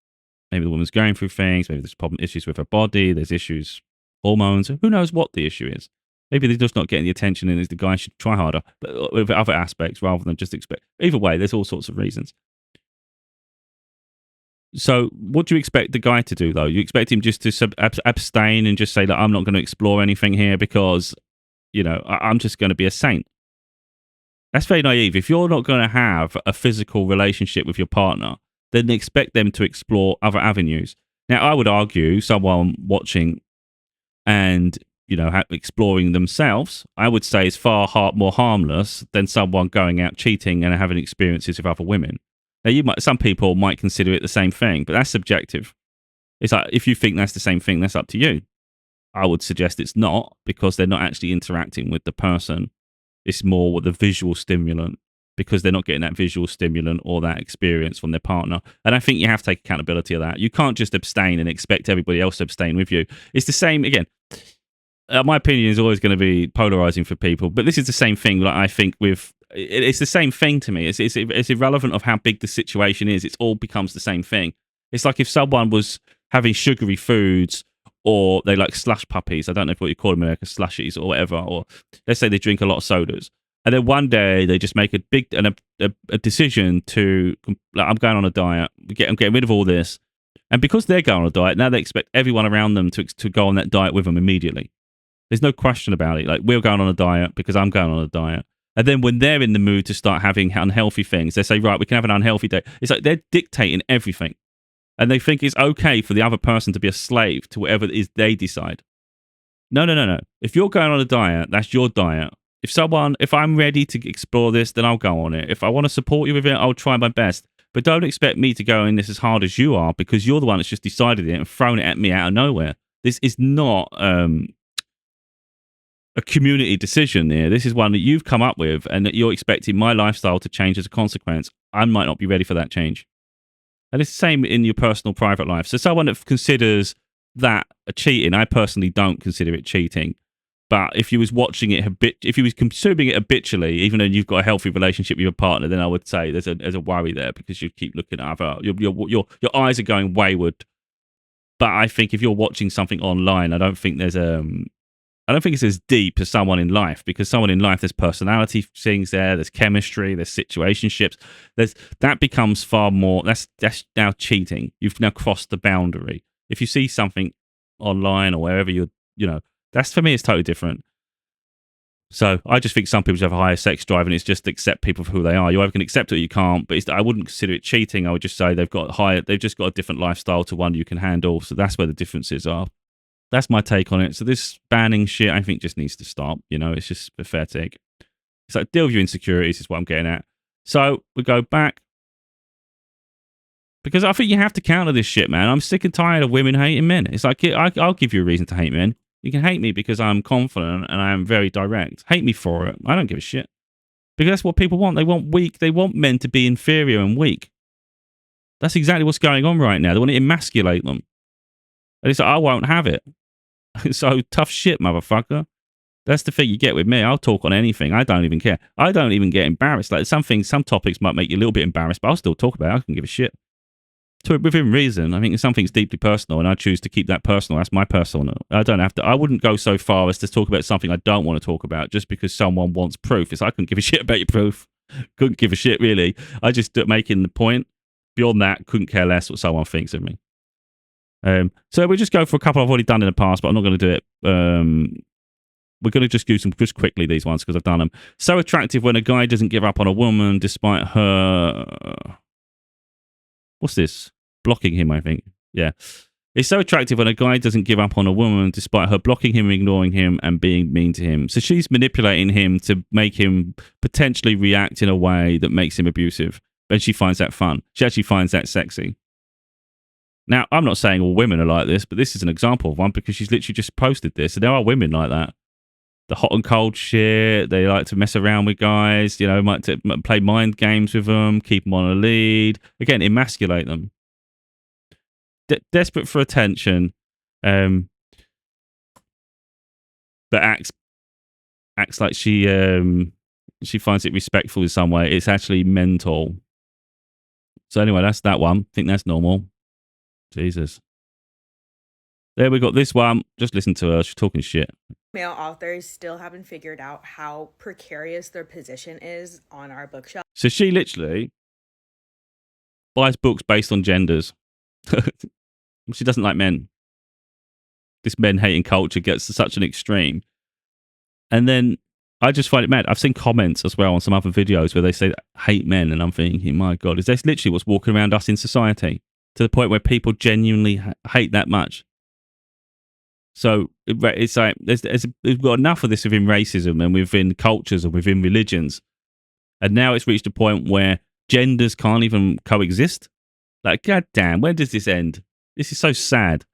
Maybe the woman's going through things. Maybe there's issues with her body. There's issues, hormones. Who knows what the issue is? Maybe they're just not getting the attention, and the guy should try harder, but with other aspects rather than just expect. Either way, there's all sorts of reasons. So what do you expect the guy to do, though? You expect him just to abstain and just say that I'm not going to explore anything here because, I'm just going to be a saint. That's very naive. If you're not going to have a physical relationship with your partner, then expect them to explore other avenues. Now, I would argue someone watching and, exploring themselves, I would say is far more harmless than someone going out cheating and having experiences with other women. Now, some people might consider it the same thing, but that's subjective. It's like, if you think that's the same thing, that's up to you. I would suggest it's not, because they're not actually interacting with the person. It's more with the visual stimulant, because they're not getting that visual stimulant or that experience from their partner. And I think you have to take accountability of that. You can't just abstain and expect everybody else to abstain with you. It's the same, again, my opinion is always going to be polarizing for people, but this is the same thing that I think with, it's the same thing to me. It's irrelevant of how big the situation is. It all becomes the same thing. It's like if someone was having sugary foods, or they like slush puppies. I don't know what you call them in America, slushies or whatever. Or let's say they drink a lot of sodas, and then one day they just make a decision to, like, I'm going on a diet. I'm getting rid of all this, and because they're going on a diet, now they expect everyone around them to go on that diet with them immediately. There's no question about it. Like, we're going on a diet because I'm going on a diet. And then when they're in the mood to start having unhealthy things, they say, right, we can have an unhealthy day. It's like they're dictating everything. And they think it's okay for the other person to be a slave to whatever it is they decide. No. If you're going on a diet, that's your diet. If I'm ready to explore this, then I'll go on it. If I want to support you with it, I'll try my best. But don't expect me to go in this as hard as you are, because you're the one that's just decided it and thrown it at me out of nowhere. This is not a community decision here. This is one that you've come up with, and that you're expecting my lifestyle to change as a consequence. I might not be ready for that change. And it's the same in your personal private life. So someone that considers that a cheating, I personally don't consider it cheating. But if you was watching it if you was consuming it habitually, even though you've got a healthy relationship with your partner, then I would say there's a worry there, because you keep looking at other, your eyes are going wayward. But I think if you're watching something online, I don't think it's as deep as someone in life, because someone in life, there's personality things there's chemistry, there's situationships. That becomes far more, that's now cheating. You've now crossed the boundary. If you see something online or wherever that's, for me, it's totally different. So I just think some people have a higher sex drive, and it's just accept people for who they are. You either can accept it or you can't, but I wouldn't consider it cheating. I would just say they've just got a different lifestyle to one you can handle. So that's where the differences are. That's my take on it. So this banning shit, I think, just needs to stop. It's just pathetic. It's like, deal with your insecurities is what I'm getting at. So we go back, because I think you have to counter this shit, man. I'm sick and tired of women hating men. It's like, I'll give you a reason to hate men. You can hate me because I'm confident and I am very direct. Hate me for it. I don't give a shit. Because that's what people want. They want men to be inferior and weak. That's exactly what's going on right now. They want to emasculate them. And it's like, I won't have it. So tough shit, motherfucker. That's the thing you get with me. I'll talk on anything. I don't even care. I don't even get embarrassed. Like, some topics might make you a little bit embarrassed, but I'll still talk about it. I can give a shit. within reason. I think if something's deeply personal and I choose to keep that personal, that's my personal. I don't have to. I wouldn't go so far as to talk about something I don't want to talk about just because someone wants proof. It's I couldn't give a shit about your proof. Couldn't give a shit really. I just making the point. Beyond that, couldn't care less what someone thinks of me. So we'll just go for a couple I've already done in the past, but I'm not going to do it. We're going to just do some just quickly these ones because I've done them. So attractive when a guy doesn't give up on a woman despite her. What's this? Blocking him, I think. Yeah. It's so attractive when a guy doesn't give up on a woman despite her blocking him, ignoring him, and being mean to him. So she's manipulating him to make him potentially react in a way that makes him abusive. And she finds that fun. She actually finds that sexy. Now, I'm not saying all women are like this, but this is an example of one because she's literally just posted this. And there are women like that. The hot and cold shit. They like to mess around with guys, you know, might play mind games with them, keep them on a lead. Again, emasculate them. Desperate for attention, but acts like she finds it respectful in some way. It's actually mental. So anyway, that's that one. I think that's normal. Jesus. There we got this one. Just listen to her. She's talking shit. Male authors still haven't figured out how precarious their position is on our bookshelf. So she literally buys books based on genders. She doesn't like men. This men hating culture gets to such an extreme. And then I just find it mad. I've seen comments as well on some other videos where they say hate men. And I'm thinking, my God, is this literally what's walking around us in society? To the point where people genuinely hate that much. So it's like we've got enough of this within racism and within cultures and within religions. And now it's reached a point where genders can't even coexist. Like, God damn, when does this end? This is so sad.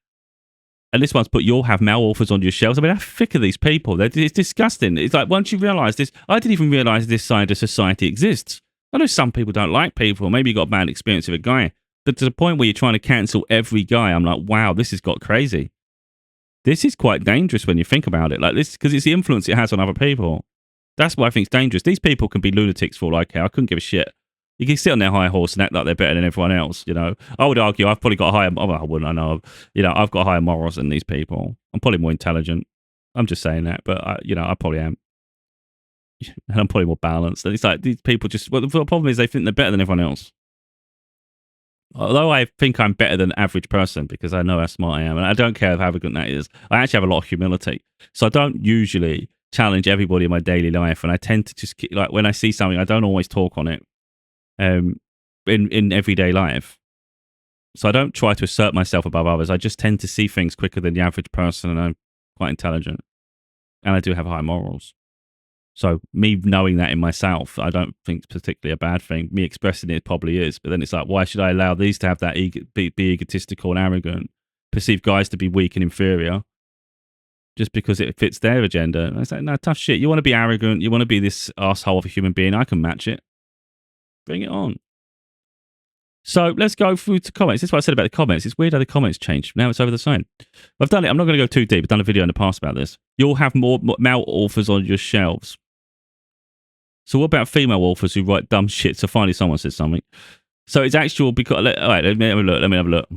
And this one's put, you'll have male authors on your shelves. I mean, how thick are these people? It's disgusting. It's like, once you realise this, I didn't even realise this side of society exists. I know some people don't like people. Maybe you got a bad experience with a guy. But to the point where you're trying to cancel every guy, I'm like, wow, this has got crazy. This is quite dangerous when you think about it. Like this, because it's the influence it has on other people. That's what I think is dangerous. These people can be lunatics for all I care. I couldn't give a shit. You can sit on their high horse and act like they're better than everyone else. You know, I would argue I've probably got higher. I wouldn't. I know. You know, I've got higher morals than these people. I'm probably more intelligent. I'm just saying that, but I probably am. And I'm probably more balanced. And it's like these people just. Well, the problem is they think they're better than everyone else. Although I think I'm better than the average person because I know how smart I am, and I don't care how arrogant that is. I actually have a lot of humility, so I don't usually challenge everybody in my daily life, and I tend to just like when I see something, I don't always talk on it. In everyday life, so I don't try to assert myself above others. I just tend to see things quicker than the average person, and I'm quite intelligent, and I do have high morals. So me knowing that in myself, I don't think it's particularly a bad thing. Me expressing it probably is, but then it's like, why should I allow these to have that be egotistical and arrogant, perceive guys to be weak and inferior, just because it fits their agenda? And it's like, no, tough shit. You want to be arrogant, you want to be this asshole of a human being, I can match it. Bring it on. So let's go through to comments. This is what I said about the comments. It's weird how the comments changed. Now it's over the sign. I've done it. I'm not going to go too deep. I've done a video in the past about this. You'll have more male authors on your shelves. So what about female authors who write dumb shit? So finally someone says something. So it's actual because... All right, let me have a look.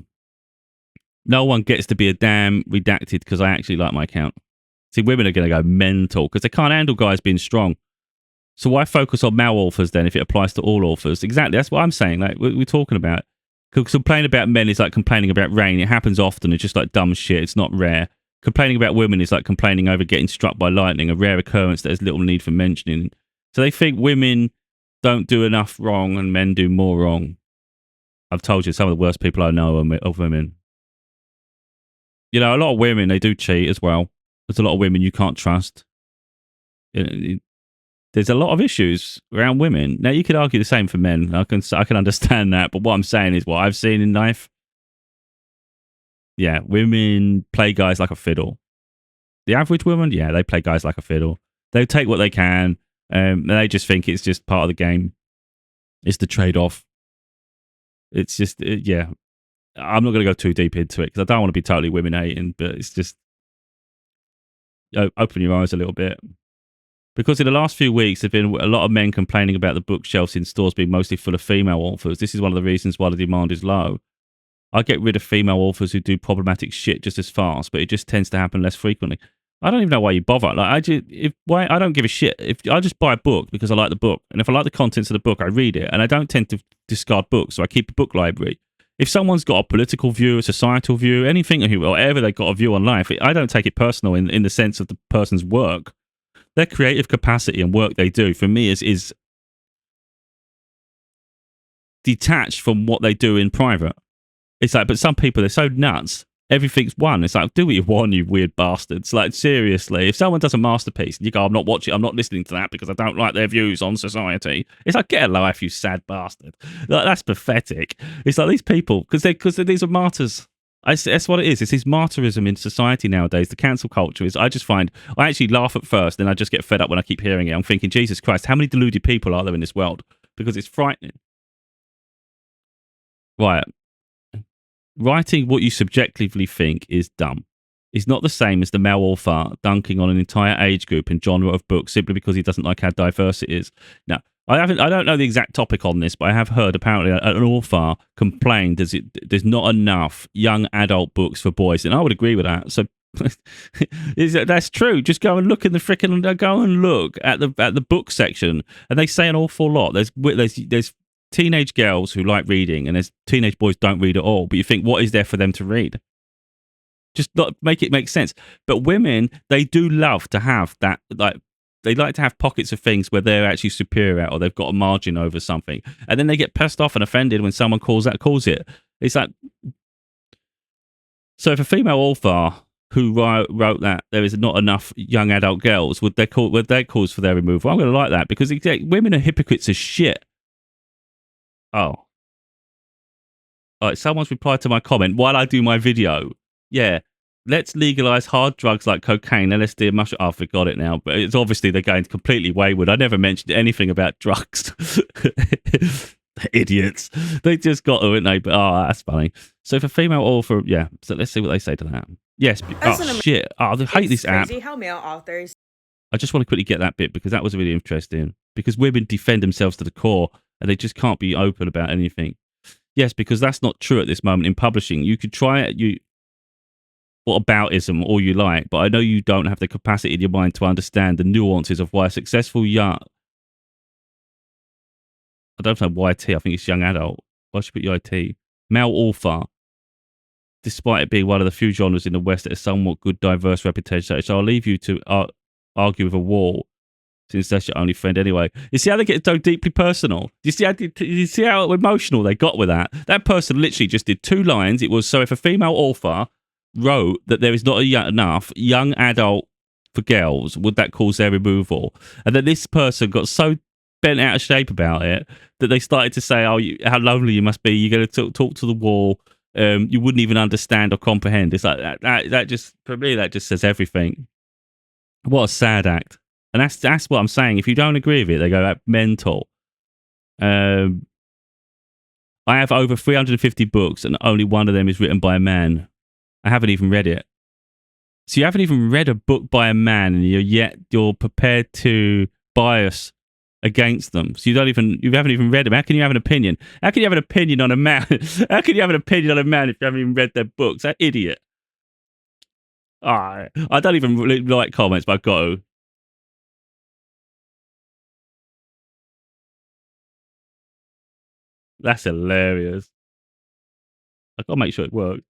No one gets to be a damn redacted because I actually like my account. See, women are going to go mental because they can't handle guys being strong. So why focus on male authors then if it applies to all authors? Exactly, that's what I'm saying. Like we're talking about. Because complaining about men is like complaining about rain. It happens often. It's just like dumb shit. It's not rare. Complaining about women is like complaining over getting struck by lightning, a rare occurrence that has little need for mentioning. So they think women don't do enough wrong and men do more wrong. I've told you some of the worst people I know are women. You know, a lot of women, they do cheat as well. There's a lot of women you can't trust. There's a lot of issues around women. Now, you could argue the same for men. I can understand that. But what I'm saying is what I've seen in life. Yeah, women play guys like a fiddle. The average woman, yeah, they play guys like a fiddle. They take what they can. And they just think it's just part of the game. It's the trade-off. It's just, yeah. I'm not going to go too deep into it because I don't want to be totally women-hating, but it's just open your eyes a little bit. Because in the last few weeks, there have been a lot of men complaining about the bookshelves in stores being mostly full of female authors. This is one of the reasons why the demand is low. I get rid of female authors who do problematic shit just as fast, but it just tends to happen less frequently. I don't even know why you bother. Like, I don't give a shit. If I just buy a book because I like the book, and if I like the contents of the book, I read it, and I don't tend to discard books, so I keep a book library. If someone's got a political view, a societal view, anything, whatever they've got a view on life, I don't take it personal in the sense of the person's work. Their creative capacity and work they do, for me, is detached from what they do in private. It's like, but some people, they're so nuts. Everything's one. It's like, do what you want, you weird bastards. Like, seriously, if someone does a masterpiece and you go, I'm not watching, I'm not listening to that because I don't like their views on society. It's like, get a life, you sad bastard. Like, that's pathetic. It's like these people, because these are martyrs. That's what it is. It's this martyrism in society nowadays. The cancel culture is, I just find, I actually laugh at first, then I just get fed up when I keep hearing it. I'm thinking, Jesus Christ, how many deluded people are there in this world? Because it's frightening. Right. Writing what you subjectively think is dumb. It's not the same as the male author dunking on an entire age group and genre of books simply because he doesn't like how diverse it is. Now, I don't know the exact topic on this, but I have heard apparently an author complained there's not enough young adult books for boys, and I would agree with that. So that's true. Just go and look in the go and look at the book section, and they say an awful lot. There's teenage girls who like reading, and there's teenage boys don't read at all. But you think, what is there for them to read? Just not make it make sense. But women, they do love to have that, like, they like to have pockets of things where they're actually superior or they've got a margin over something. And then they get pissed off and offended when someone calls it. It's like, so if a female author who wrote that there is not enough young adult girls, would they cause for their removal? I'm going to like that, because women are hypocrites as shit. Oh. All right, someone's replied to my comment while I do my video. Yeah. Let's legalize hard drugs like cocaine, LSD, and mushroom. Oh, I forgot it now, but it's obviously they're going completely wayward. I never mentioned anything about drugs. Idiots. They just got to, didn't they? But, oh, that's funny. So if a female author, yeah. So let's see what they say to that. Yes. Shit. Oh, I hate this app. It's crazy how male authors. I just want to quickly get that bit because that was really interesting. Because women defend themselves to the core and they just can't be open about anything. Yes, because that's not true at this moment in publishing. You could try it. Whataboutism all you like, but I know you don't have the capacity in your mind to understand the nuances of why a successful young, I don't know YT, I think it's young adult. Why should I put YT? Male author, despite it being one of the few genres in the West that has somewhat good diverse reputation. So I'll leave you to argue with a wall, since that's your only friend anyway. You see how they get so deeply personal? You see how emotional they got with that? That person literally just did 2 lines. It was, so if a female author wrote that there is not enough young adult for girls, would that cause their removal? And then this person got so bent out of shape about it that they started to say, oh, how lonely you must be, you're going to talk to the wall, you wouldn't even understand or comprehend. It's like that just, for me, that just says everything. What a sad act. And that's what I'm saying. If you don't agree with it, they go mental. I have over 350 books and only one of them is written by a man. I haven't even read it. So you haven't even read a book by a man, and you're prepared to bias against them. So you haven't even read them. How can you have an opinion? How can you have an opinion on a man? How can you have an opinion on a man if you haven't even read their books? That idiot. I don't even really like comments, but I've got to. That's hilarious. I've got to make sure it works.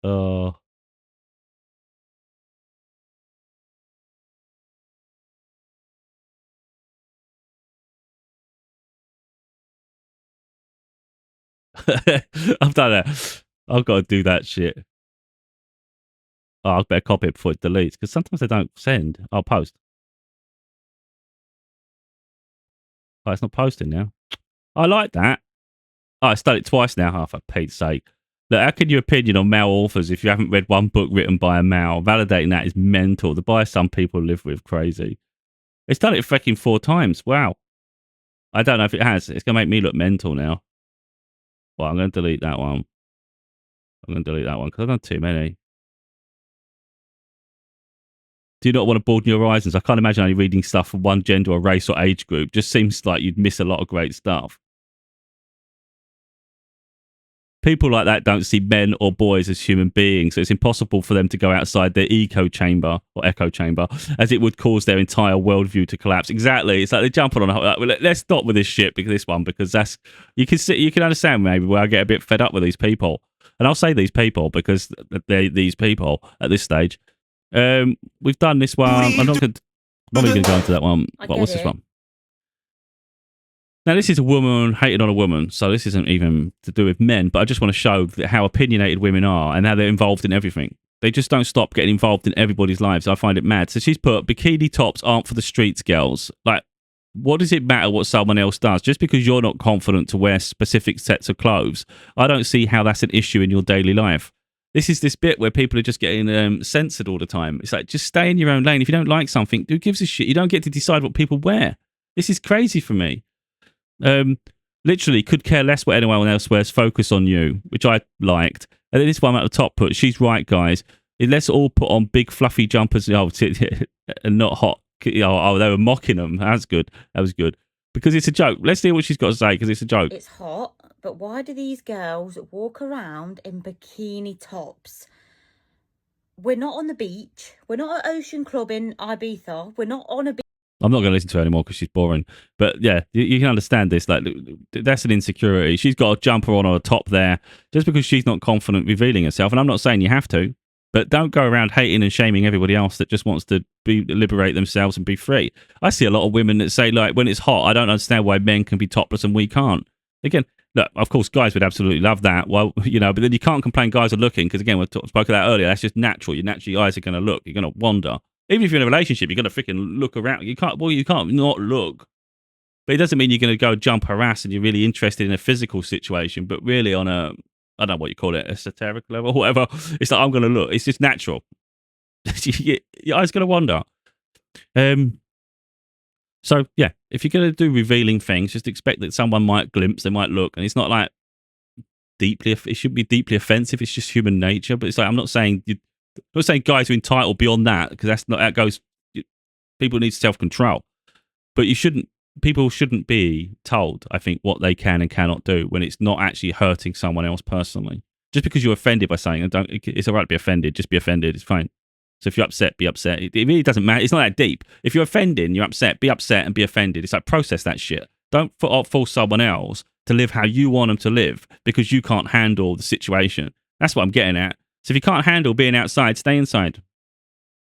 Oh. I've done that. I've got to do that shit. Oh, I better copy it before it deletes, because sometimes they don't send. I'll post. Oh, it's not posting now. I like that. Oh, it's done it twice now. Oh, for Pete's sake. Look, how can your opinion on male authors if you haven't read one book written by a male? Validating that is mental. The bias some people live with, crazy. It's done it fucking 4 times. Wow. I don't know if it has. It's going to make me look mental now. Well, I'm going to delete that one. Because I've done too many. Do you not want to broaden your horizons? I can't imagine only reading stuff from one gender or race or age group. Just seems like you'd miss a lot of great stuff. People like that don't see men or boys as human beings, so it's impossible for them to go outside their echo chamber, as it would cause their entire worldview to collapse. Exactly. It's like they're jumping on. Let's stop with this shit because that's you can understand maybe where I get a bit fed up with these people, and I'll say these people because they're these people at this stage. We've done this one. I'm not even going to go into that one. But what's this one? Now, this is a woman hating on a woman, so this isn't even to do with men, but I just want to show how opinionated women are and how they're involved in everything. They just don't stop getting involved in everybody's lives. I find it mad. So she's put, bikini tops aren't for the streets, girls. Like, what does it matter what someone else does? Just because you're not confident to wear specific sets of clothes, I don't see how that's an issue in your daily life. This is this bit where people are just getting censored all the time. It's like, just stay in your own lane. If you don't like something, who gives a shit? You don't get to decide what people wear. This is crazy for me. Literally could care less what anyone else wears, focus on you, which I liked. And then this one at the top put, she's right, guys. Let's all put on big fluffy jumpers and not hot. Oh, they were mocking them. That was good. Because it's a joke. Let's hear what she's got to say because it's a joke. It's hot, but why do these girls walk around in bikini tops? We're not on the beach. We're not at Ocean Club in Ibiza. We're not on a beach. I'm not going to listen to her anymore because she's boring. But yeah, you can understand this. Like, that's an insecurity. She's got a jumper on her top there just because she's not confident revealing herself. And I'm not saying you have to, but don't go around hating and shaming everybody else that just wants to liberate themselves and be free. I see a lot of women that say, like, when it's hot, I don't understand why men can be topless and we can't. Again, look, of course, guys would absolutely love that. Well, but then you can't complain guys are looking because, again, we spoke of that earlier. That's just natural. Your eyes are going to look. You're going to wander. Even if you're in a relationship, you're going to freaking look around. You can't not look. But it doesn't mean you're going to go jump harass and you're really interested in a physical situation, but really on a, I don't know what you call it, esoteric level or whatever. It's like, I'm going to look. It's just natural. Your eyes going to wander. So, yeah, if you're going to do revealing things, just expect that someone might glimpse, they might look. And it's not like it shouldn't be deeply offensive. It's just human nature. But it's like, I'm not saying guys are entitled beyond that because that goes. People need self-control, but people shouldn't be told, I think, what they can and cannot do when it's not actually hurting someone else personally. Just because you're offended by something, it's all right to be offended. Just be offended. It's fine. So if you're upset, be upset. It really doesn't matter. It's not that deep. If you're offending, you're upset. Be upset and be offended. It's like, process that shit. Don't force someone else to live how you want them to live because you can't handle the situation. That's what I'm getting at. So if you can't handle being outside, stay inside.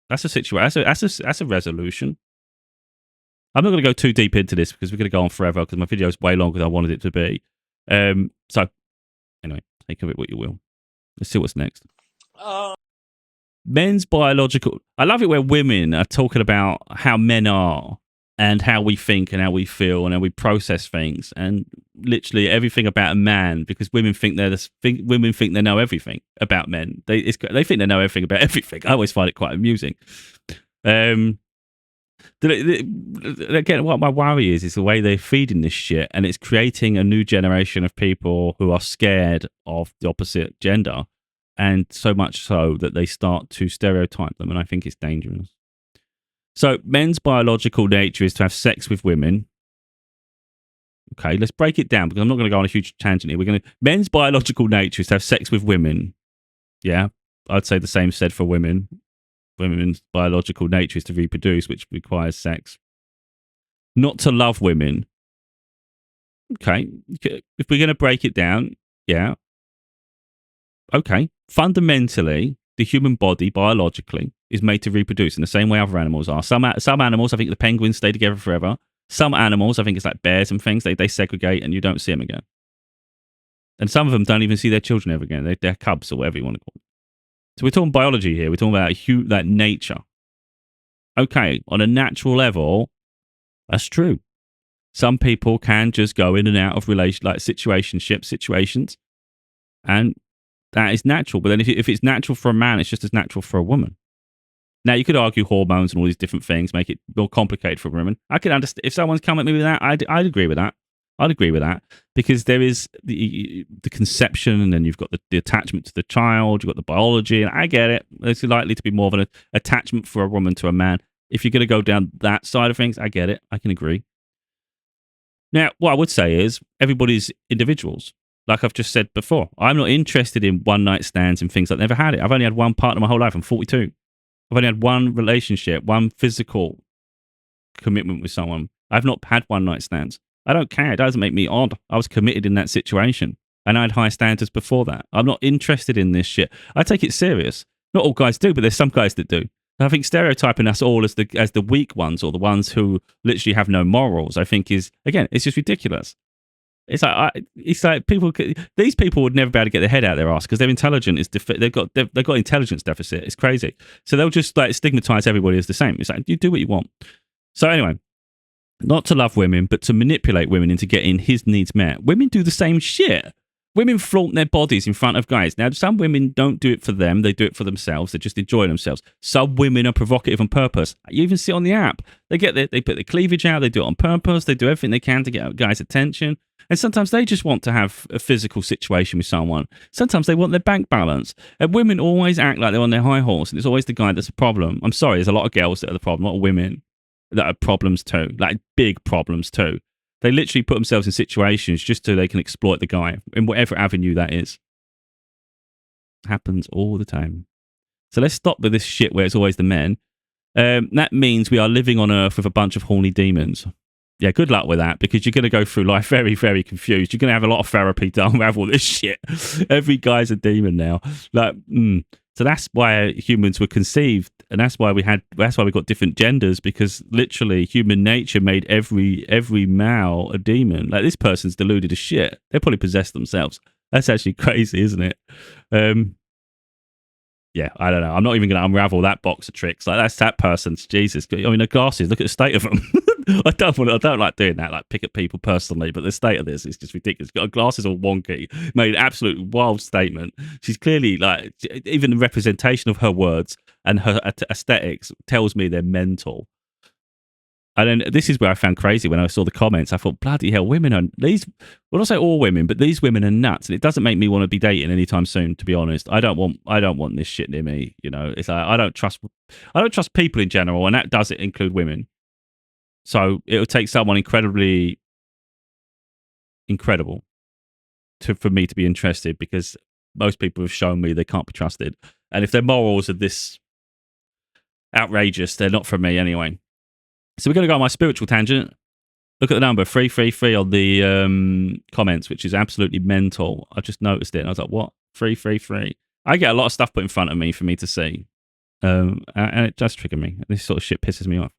That's a situation. That's a resolution. I'm not going to go too deep into this because we're going to go on forever because my video is way longer than I wanted it to be. So anyway, take of it what you will. Let's see what's next. Men's biological. I love it where women are talking about how men are and how we think and how we feel and how we process things and literally everything about a man because women think they know everything about men. They think they know everything about everything. I always find it quite amusing. Again, what my worry is the way they're feeding this shit and it's creating a new generation of people who are scared of the opposite gender and so much so that they start to stereotype them and I think it's dangerous. So men's biological nature is to have sex with women. Okay, let's break it down because I'm not going to go on a huge tangent here. Men's biological nature is to have sex with women. Yeah, I'd say the same said for women. Women's biological nature is to reproduce, which requires sex. Not to love women. Okay, if we're going to break it down, yeah. Okay, fundamentally, the human body biologically is made to reproduce in the same way other animals are. Some animals, I think the penguins stay together forever. Some animals, I think it's like bears and things, they segregate and you don't see them again. And some of them don't even see their children ever again. They're cubs or whatever you want to call them. So we're talking biology here. We're talking about nature. Okay, on a natural level, that's true. Some people can just go in and out of situations and that is natural. But then if it's natural for a man, it's just as natural for a woman. Now, you could argue hormones and all these different things make it more complicated for women. I can understand if someone's come at me with that. I'd agree with that. I'd agree with that, because there is the conception, and then you've got the attachment to the child, you've got the biology, and I get it. It's likely to be more of an attachment for a woman to a man. If you're going to go down that side of things, I get it. I can agree. Now, what I would say is everybody's individuals. Like I've just said before, I'm not interested in one-night stands and things like that. I've never had it. I've only had one partner my whole life. I'm 42. I've only had one relationship, one physical commitment with someone. I've not had one-night stands. I don't care. It doesn't make me odd. I was committed in that situation, and I had high standards before that. I'm not interested in this shit. I take it serious. Not all guys do, but there's some guys that do. I think stereotyping us all as the weak ones, or the ones who literally have no morals, I think is, again, it's just ridiculous. It's like these people would never be able to get their head out of their ass because their intelligence they've got intelligence deficit. It's crazy. So they'll just like stigmatize everybody as the same. It's like, you do what you want. So anyway, not to love women, but to manipulate women into getting his needs met. Women do the same shit. Women flaunt their bodies in front of guys. Now, some women don't do it for them. They do it for themselves. They just enjoy themselves. Some women are provocative on purpose. You even see it on the app. They put their cleavage out. They do it on purpose. They do everything they can to get guys' attention. And sometimes they just want to have a physical situation with someone. Sometimes they want their bank balance. And women always act like they're on their high horse. And it's always the guy that's a problem. I'm sorry, there's a lot of girls that are the problem, a lot of women that are problems too. Like big problems too. They literally put themselves in situations just so they can exploit the guy in whatever avenue that is. Happens all the time. So let's stop with this shit where it's always the men. That means we are living on Earth with a bunch of horny demons. Yeah, good luck with that, because you're going to go through life very, very confused. You're going to have a lot of therapy done with all this shit. Every guy's a demon now. So that's why humans were conceived, and that's why we got different genders, because literally human nature made every male a demon. Like, this person's deluded as shit. They probably possessed themselves. That's actually crazy, isn't it? Yeah, I don't know. I'm not even going to unravel that box of tricks. Like, that's that person's, Jesus. I mean, the glasses, look at the state of them. I don't like doing that, like pick at people personally, but the state of this is just ridiculous. Got glasses all wonky, made an absolute wild statement. She's clearly, like, even the representation of her words and her aesthetics tells me they're mental. And then this is where I found crazy when I saw the comments. I thought, bloody hell, women are these. Well, not say all women, but these women are nuts, and it doesn't make me want to be dating anytime soon. To be honest, I don't want this shit near me. You know, it's like I don't trust people in general, and that does include women. So it would take someone incredible for me to be interested, because most people have shown me they can't be trusted, and if their morals are this outrageous, they're not for me anyway. So we're going to go on my spiritual tangent. Look at the number 333 on the comments, which is absolutely mental. I just noticed it, and I was like, what? 333. I get a lot of stuff put in front of me for me to see, and it does trigger me. This sort of shit pisses me off.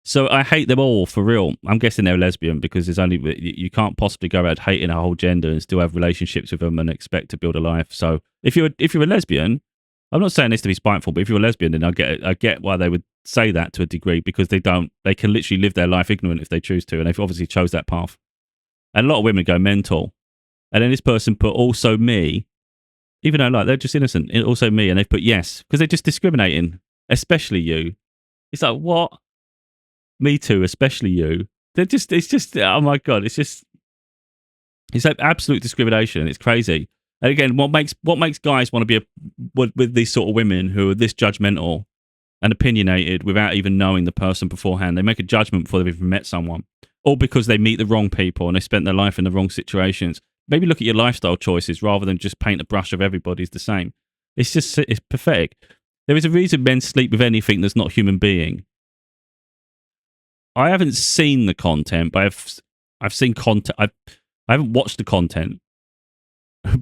So I hate them all, for real. I'm guessing they're lesbian, because there's only, you can't possibly go around hating a whole gender and still have relationships with them and expect to build a life. So if you're a lesbian, I'm not saying this to be spiteful, but if you're a lesbian, then I get why they would say that to a degree, because they can literally live their life ignorant if they choose to, and they've obviously chose that path. And a lot of women go mental. And then this person put also me, even though like they're just innocent, also me, and they've put yes, because they're just discriminating, especially you. It's like, what? Me too, especially you. It's just, oh my God, it's like absolute discrimination. It's crazy. And again, what makes guys want to be with these sort of women who are this judgmental and opinionated without even knowing the person beforehand? They make a judgment before they've even met someone, all because they meet the wrong people and they spent their life in the wrong situations. Maybe look at your lifestyle choices rather than just paint a brush of everybody's the same. It's pathetic. There is a reason men sleep with anything that's not a human being. I haven't seen the content, but I've seen content. I haven't watched the content,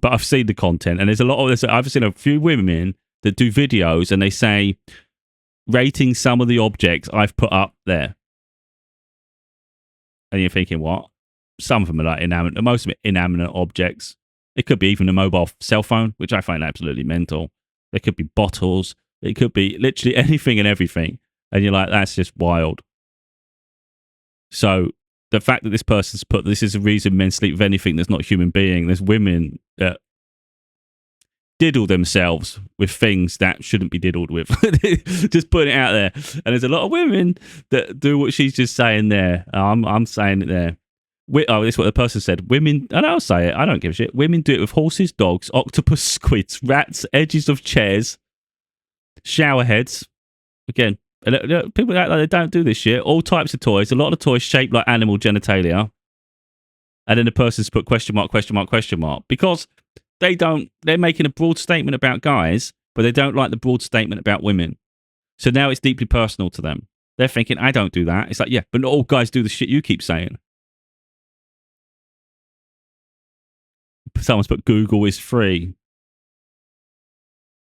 but I've seen the content, and there's a lot of this. I've seen a few women that do videos, and they say rating some of the objects I've put up there, and you're thinking, what? Some of them are like inanimate. Most of them are inanimate objects. It could be even a mobile cell phone, which I find absolutely mental. There could be bottles. It could be literally anything and everything, and you're like, that's just wild. So the fact that this person's put, this is a reason men sleep with anything that's not a human being. There's women that diddle themselves with things that shouldn't be diddled with. Just putting it out there. And there's a lot of women that do what she's just saying there. I'm saying it there. This is what the person said. Women, and I'll say it, I don't give a shit. Women do it with horses, dogs, octopus, squids, rats, edges of chairs, shower heads. Again, people act like they don't do this shit. All types of toys. A lot of toys shaped like animal genitalia. And then the person's put question mark, question mark, question mark. Because they're making a broad statement about guys, but they don't like the broad statement about women. So now it's deeply personal to them. They're thinking, I don't do that. It's like, yeah, but not all guys do the shit you keep saying. Someone's put Google is free.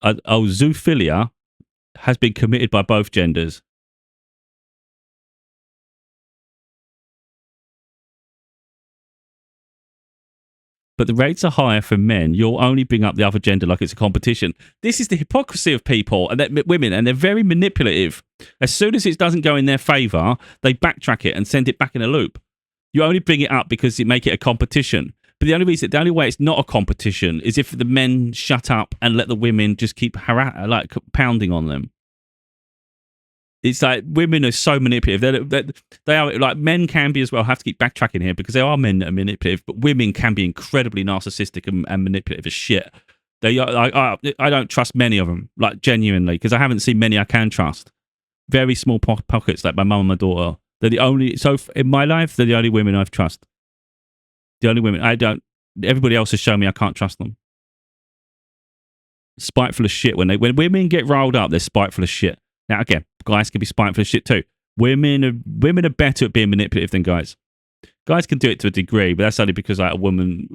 Zoophilia has been committed by both genders. But the rates are higher for men. You'll only bring up the other gender like it's a competition. This is the hypocrisy of people and women, and they're very manipulative. As soon as it doesn't go in their favour, they backtrack it and send it back in a loop. You only bring it up because you make it a competition. But the only way it's not a competition is if the men shut up and let the women just keep pounding on them. It's like women are so manipulative. They are like men can be as well. I have to keep backtracking here because there are men that are manipulative, but women can be incredibly narcissistic and manipulative as shit. I don't trust many of them, like genuinely, because I haven't seen many I can trust. Very small pockets, like my mum and my daughter. They're the only. So in my life, they're the only women I've trust. The only women I don't. Everybody else has shown me I can't trust them. Spiteful as shit. When women get riled up, they're spiteful as shit. Now again, guys can be spiteful as shit too. Women are better at being manipulative than guys. Guys can do it to a degree, but that's only because like a woman,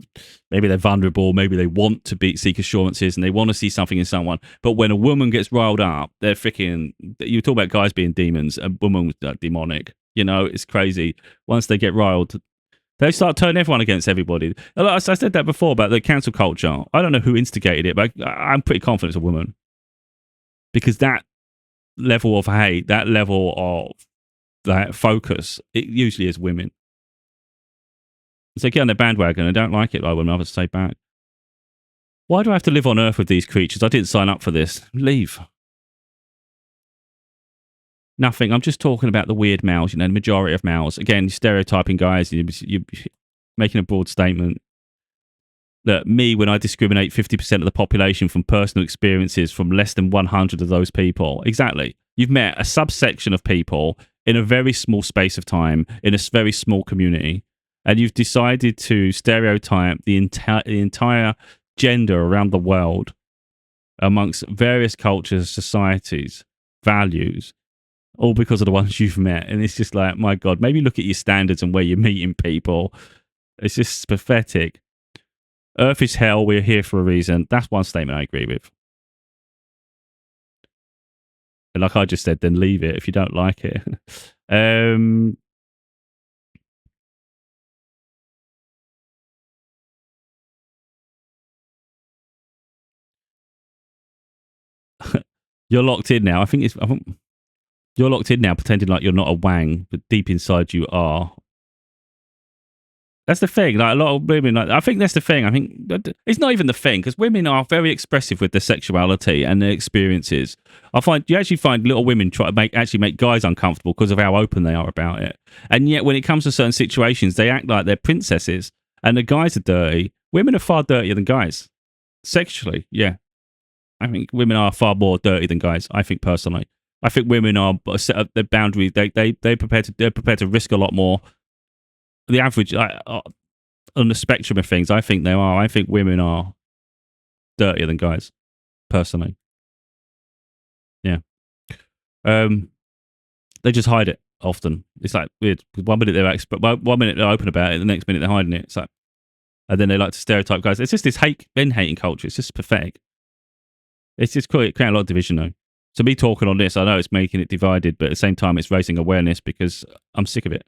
maybe they're vulnerable, maybe they want to seek assurances and they want to see something in someone. But when a woman gets riled up, they're freaking. You talk about guys being demons, a woman was demonic. You know, it's crazy. Once they get riled, they start turning everyone against everybody. I said that before about the cancel culture. I don't know who instigated it, but I'm pretty confident it's a woman. Because that level of hate, that level of that focus, it usually is women. So get on the bandwagon. I don't like it, I would rather stay back. Why do I have to live on Earth with these creatures? I didn't sign up for this. Leave. Nothing. I'm just talking about the weird males, the majority of males. Again, stereotyping guys, you're making a broad statement. That me, when I discriminate 50% of the population from personal experiences from less than 100 of those people. Exactly. You've met a subsection of people in a very small space of time, in a very small community, and you've decided to stereotype the entire gender around the world amongst various cultures, societies, values, all because of the ones you've met. And it's just like, my God, maybe look at your standards and where you're meeting people. It's just pathetic. Earth is hell. We're here for a reason. That's one statement I agree with. And like I just said, then leave it if you don't like it. You're locked in now. I think you're locked in now, pretending like you're not a wang, but deep inside you are. That's the thing. Like a lot of women, I think that's the thing. I think it's not even the thing because women are very expressive with their sexuality and their experiences. You actually find little women try to make guys uncomfortable because of how open they are about it. And yet, when it comes to certain situations, they act like they're princesses, and the guys are dirty. Women are far dirtier than guys, sexually. Yeah, I think women are far more dirty than guys. I think personally, I think women are set up their boundaries. They're prepared to risk a lot more. The average on the spectrum of things, I think they are. I think women are dirtier than guys, personally. Yeah. They just hide it often. It's like weird. 1 minute they're 1 minute they're open about it, the next minute they're hiding it. It's like, and then they like to stereotype guys. It's just this men hating culture. It's just pathetic. It's just creating a lot of division though. So me talking on this, I know it's making it divided, but at the same time, it's raising awareness because I'm sick of it.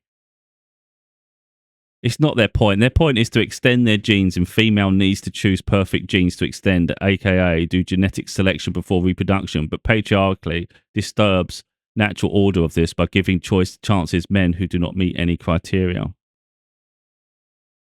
It's not their point. Their point is to extend their genes, and female needs to choose perfect genes to extend, aka do genetic selection before reproduction, but patriarchally disturbs natural order of this by giving chances men who do not meet any criteria.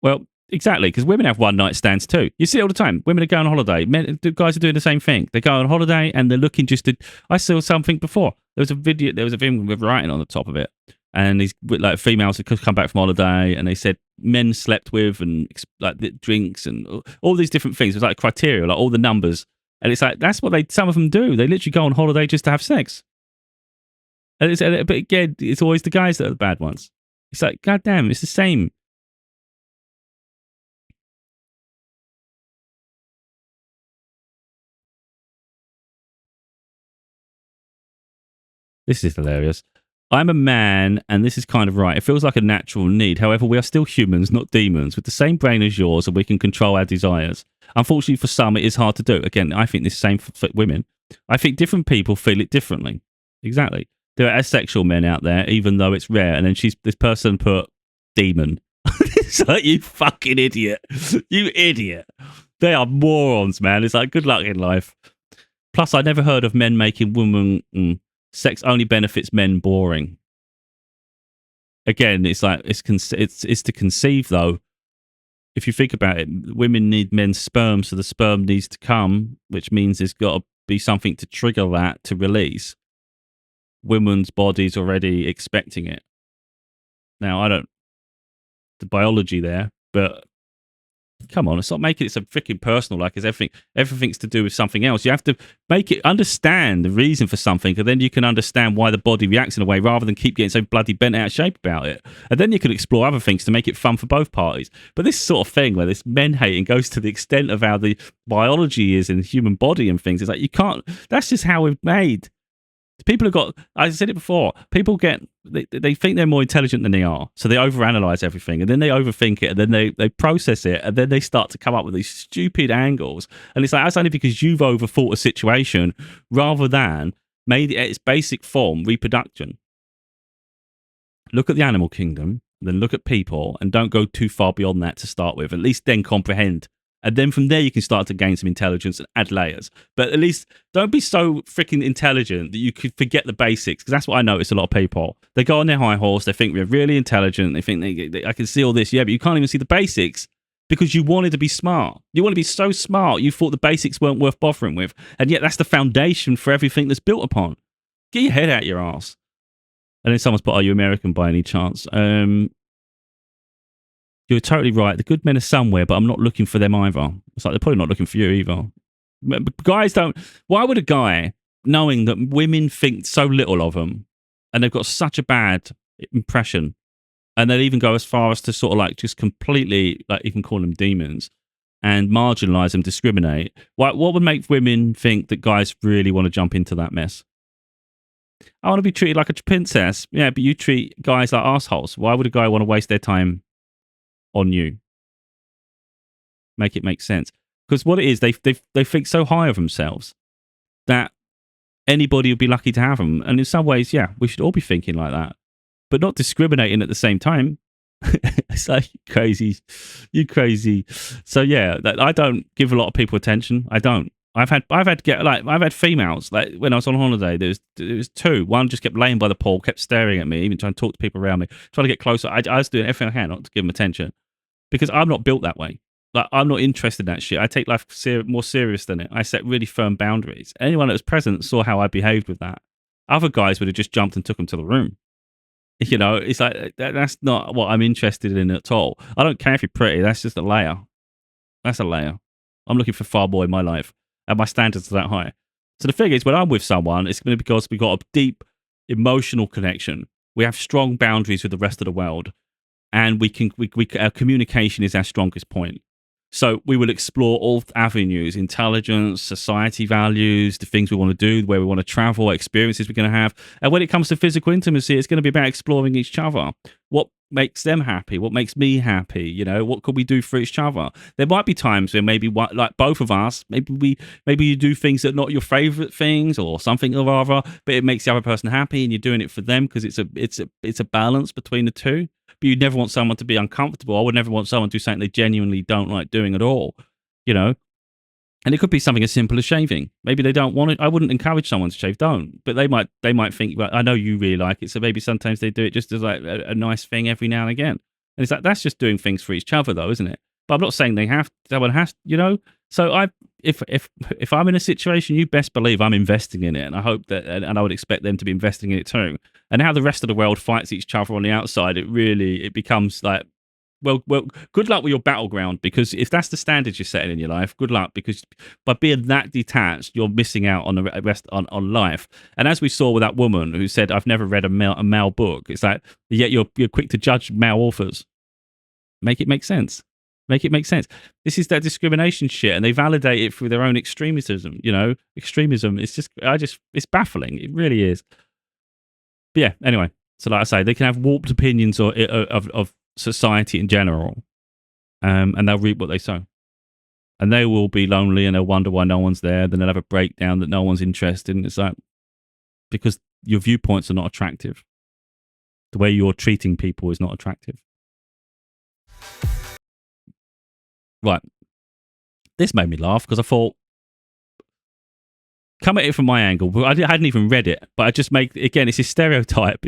Well, Exactly, because women have one night stands too. You see it all the time. Women are going on holiday. Guys are doing the same thing. They go on holiday and they're looking just to. I saw something before. There was a video. There was a thing with writing on the top of it, and these like females had come back from holiday, and they said men slept with and like the drinks and all these different things. It was like criteria, like all the numbers, and it's like that's what some of them do. They literally go on holiday just to have sex. But again, it's always the guys that are the bad ones. It's like, goddamn, it's the same. This is hilarious. I'm a man, and this is kind of right. It feels like a natural need. However, we are still humans, not demons, with the same brain as yours, and we can control our desires. Unfortunately, for some, it is hard to do. Again, I think this is the same for women. I think different people feel it differently. Exactly. There are asexual men out there, even though it's rare. And then this person put demon. It's like, you fucking idiot. You idiot. They are morons, man. It's like, good luck in life. Plus, I never heard of men making women... sex only benefits men boring. Again, it's like it's to conceive though. If you think about it, women need men's sperm, so the sperm needs to come, which means there's got to be something to trigger that to release. Women's body's already expecting it. Now, I don't the biology there, but come on, stop making it so freaking personal. Like it's everything's to do with something else. You have to make it understand the reason for something, and then you can understand why the body reacts in a way, rather than keep getting so bloody bent out of shape about it. And then you can explore other things to make it fun for both parties. But this sort of thing where this men hating goes to the extent of how the biology is in the human body and things, it's like you can't. That's just how we're made. People have got, I said it before, people they think they're more intelligent than they are. So they overanalyze everything, and then they overthink it, and then they process it, and then they start to come up with these stupid angles. And it's like, that's only because you've overthought a situation rather than made it its basic form, reproduction. Look at the animal kingdom, then look at people, and don't go too far beyond that to start with. At least then comprehend. And then from there, you can start to gain some intelligence and add layers. But at least don't be so freaking intelligent that you could forget the basics. Because that's what I notice a lot of people. They go on their high horse. They think we're really intelligent. They think I can see all this. Yeah, but you can't even see the basics because you wanted to be smart. You want to be so smart, you thought the basics weren't worth bothering with. And yet that's the foundation for everything that's built upon. Get your head out your ass. And then someone's put, are you American by any chance? You're totally right. The good men are somewhere, but I'm not looking for them either. It's like they're probably not looking for you either. Guys don't... Why would a guy, knowing that women think so little of them, and they've got such a bad impression, and they'll even go as far as to sort of like just completely, like even call them demons, and marginalize them, discriminate. What would make women think that guys really want to jump into that mess? I want to be treated like a princess. Yeah, but you treat guys like assholes. Why would a guy want to waste their time on you? Make it make sense. Because what it is, they think so high of themselves that anybody would be lucky to have them. And in some ways, yeah, we should all be thinking like that, but not discriminating at the same time. It's like, you crazy. So yeah, I don't give a lot of people attention. I don't. I've had females, like when I was on holiday, there was two. One just kept laying by the pool, kept staring at me, even trying to talk to people around me, trying to get closer. I was doing everything I can not to give them attention, because I'm not built that way. Like, I'm not interested in that shit. I take life more serious than it. I set really firm boundaries. Anyone that was present saw how I behaved with that. Other guys would have just jumped and took them to the room. You know, it's like, that's not what I'm interested in at all. I don't care if you're pretty. That's just a layer. That's a layer. I'm looking for far more in my life, and my standards are that high. So the thing is, when I'm with someone, it's going to be because we've got a deep emotional connection. We have strong boundaries with the rest of the world, and our communication is our strongest point. So we will explore all avenues: intelligence, society values, the things we want to do, where we want to travel, experiences we're going to have. And when it comes to physical intimacy, it's going to be about exploring each other. What makes them happy? What makes me happy? You know, what could we do for each other? There might be times where maybe, like both of us, maybe you do things that are not your favorite things or something or other, but it makes the other person happy, and you're doing it for them because it's a balance between the two. But you'd never want someone to be uncomfortable. I would never want someone to do something they genuinely don't like doing at all, you know? And it could be something as simple as shaving. Maybe they don't want it. I wouldn't encourage someone to shave. Don't. But they might think, well, I know you really like it, so maybe sometimes they do it just as like a nice thing every now and again. And it's like, that's just doing things for each other though, isn't it? But I'm not saying someone has, So if I'm in a situation, you best believe I'm investing in it, and I hope that, and I would expect them to be investing in it too. And how the rest of the world fights each other on the outside, it becomes like, well, good luck with your battleground, because if that's the standards you're setting in your life, good luck, because by being that detached, you're missing out on the rest on life. And as we saw with that woman who said, "I've never read a male book," it's like, yet you're quick to judge male authors. Make it make sense. Make it make sense. This is that discrimination shit, and they validate it through their own extremism. Extremism. It's baffling. It really is. But yeah. Anyway, so like I say, they can have warped opinions of society in general, and they'll reap what they sow. And they will be lonely, and they'll wonder why no one's there. Then they'll have a breakdown that no one's interested in. It's like, because your viewpoints are not attractive. The way you're treating people is not attractive. Right. This made me laugh because I thought, come at it from my angle. I hadn't even read it, but I just it's a stereotype.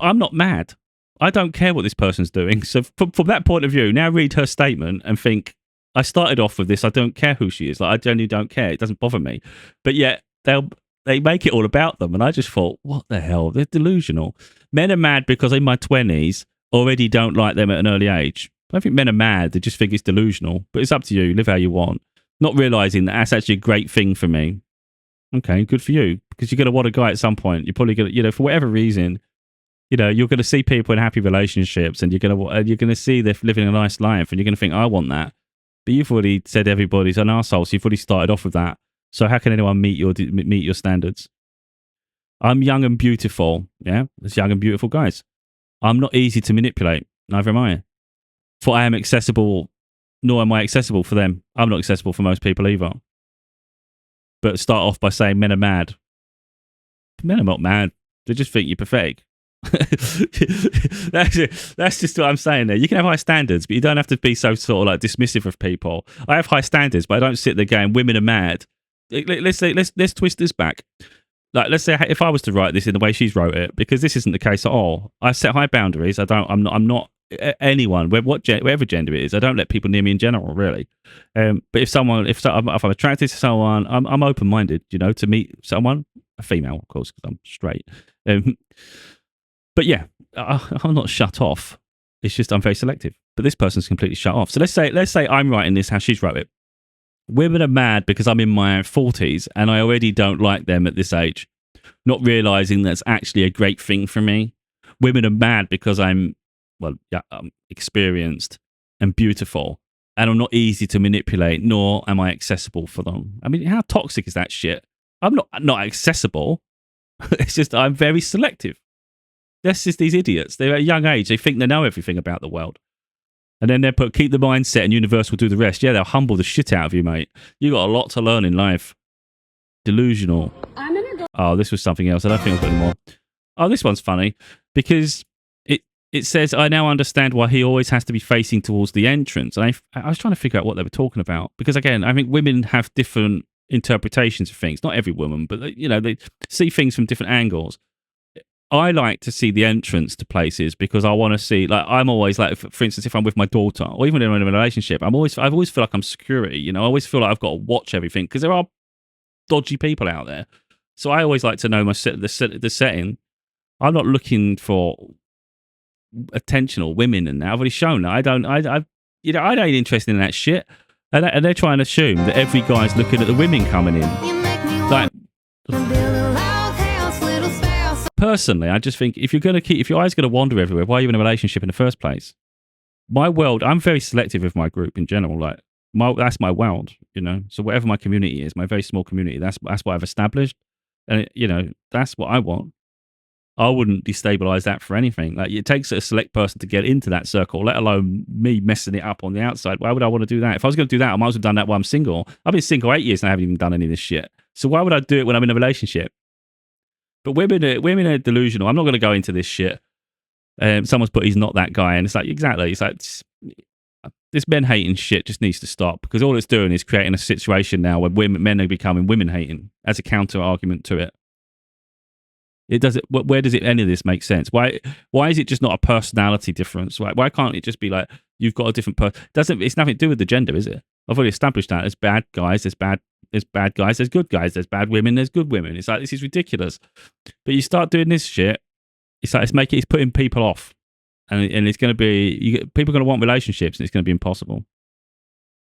I'm not mad. I don't care what this person's doing. So from that point of view, now read her statement and think, I started off with this. I don't care who she is. Like, I genuinely don't care. It doesn't bother me. But yet they make it all about them. And I just thought, what the hell? They're delusional. Men are mad because in my 20s already don't like them at an early age. I don't think men are mad. They just think it's delusional. But it's up to you. Live how you want. Not realising that that's actually a great thing for me. Okay, good for you. Because you're going to want a guy at some point. You're probably going to, for whatever reason, you're going to see people in happy relationships, and you're going to see they're living a nice life, and you're going to think, I want that. But you've already said everybody's an arsehole, so you've already started off with that. So how can anyone meet your standards? I'm young and beautiful. Yeah, there's young and beautiful guys. I'm not easy to manipulate. Neither am I. For I am accessible, nor am I accessible for them. I'm not accessible for most people either. But start off by saying men are mad. Men are not mad. They just think you're pathetic. That's just what I'm saying there. You can have high standards, but you don't have to be so sort of like dismissive of people. I have high standards, but I don't sit there going, women are mad. Let's twist this back. Like, let's say if I was to write this in the way she's wrote it, because this isn't the case at all. I set high boundaries. I'm not anyone, whatever gender it is. I don't let people near me in general, really. But if I'm attracted to someone, I'm open minded. To meet someone, a female, of course, because I'm straight. But yeah, I'm not shut off. It's just I'm very selective. But this person's completely shut off. So let's say I'm writing this how she's wrote it. Women are mad because I'm in my 40s and I already don't like them at this age, not realizing that's actually a great thing for me. Women are mad because I'm experienced and beautiful, and I'm not easy to manipulate, nor am I accessible for them. I mean, how toxic is that shit? I'm not accessible. It's just I'm very selective. That's just these idiots. They're at a young age. They think they know everything about the world. And then they keep the mindset and universe will do the rest. Yeah, they'll humble the shit out of you, mate. You got a lot to learn in life. Delusional. Oh, this was something else. I don't think I've got any more. Oh, this one's funny because it says, I now understand why he always has to be facing towards the entrance. And I was trying to figure out what they were talking about. Because again, I think women have different interpretations of things. Not every woman, but they see things from different angles. I like to see the entrance to places because I want to see, like, I'm always like, for instance, if I'm with my daughter or even in a relationship, I always feel like I'm security, I always feel like I've got to watch everything because there are dodgy people out there. So I always like to know the setting. I'm not looking for attention or women and that. I've already shown that. I ain't interested in that shit. And they're trying to assume that every guy's looking at the women coming in. Like, personally, I just think if your eyes going to wander everywhere, why are you in a relationship in the first place? My world, I'm very selective with my group in general. Like, that's my world, So whatever my community is, my very small community, that's what I've established, and that's what I want. I wouldn't destabilize that for anything. Like, it takes a select person to get into that circle, let alone me messing it up on the outside. Why would I want to do that? If I was going to do that, I might as well have done that while I'm single. I've been single 8 years and I haven't even done any of this shit. So why would I do it when I'm in a relationship? But women are delusional. I'm not going to go into this shit. Someone's put he's not that guy, and it's like, exactly. It's like this men hating shit just needs to stop, because all it's doing is creating a situation now where men are becoming women hating as a counter argument to it. It does it. Where does it? Any of this make sense? Why is it just not a personality difference? Why can't it just be like you've got a different person? Doesn't it's nothing to do with the gender, is it? I've already established that. There's bad guys. There's bad guys. There's good guys. There's bad women. There's good women. It's like this is ridiculous. But you start doing this shit. It's like it's putting people off, and it's going to be people are going to want relationships, and it's going to be impossible.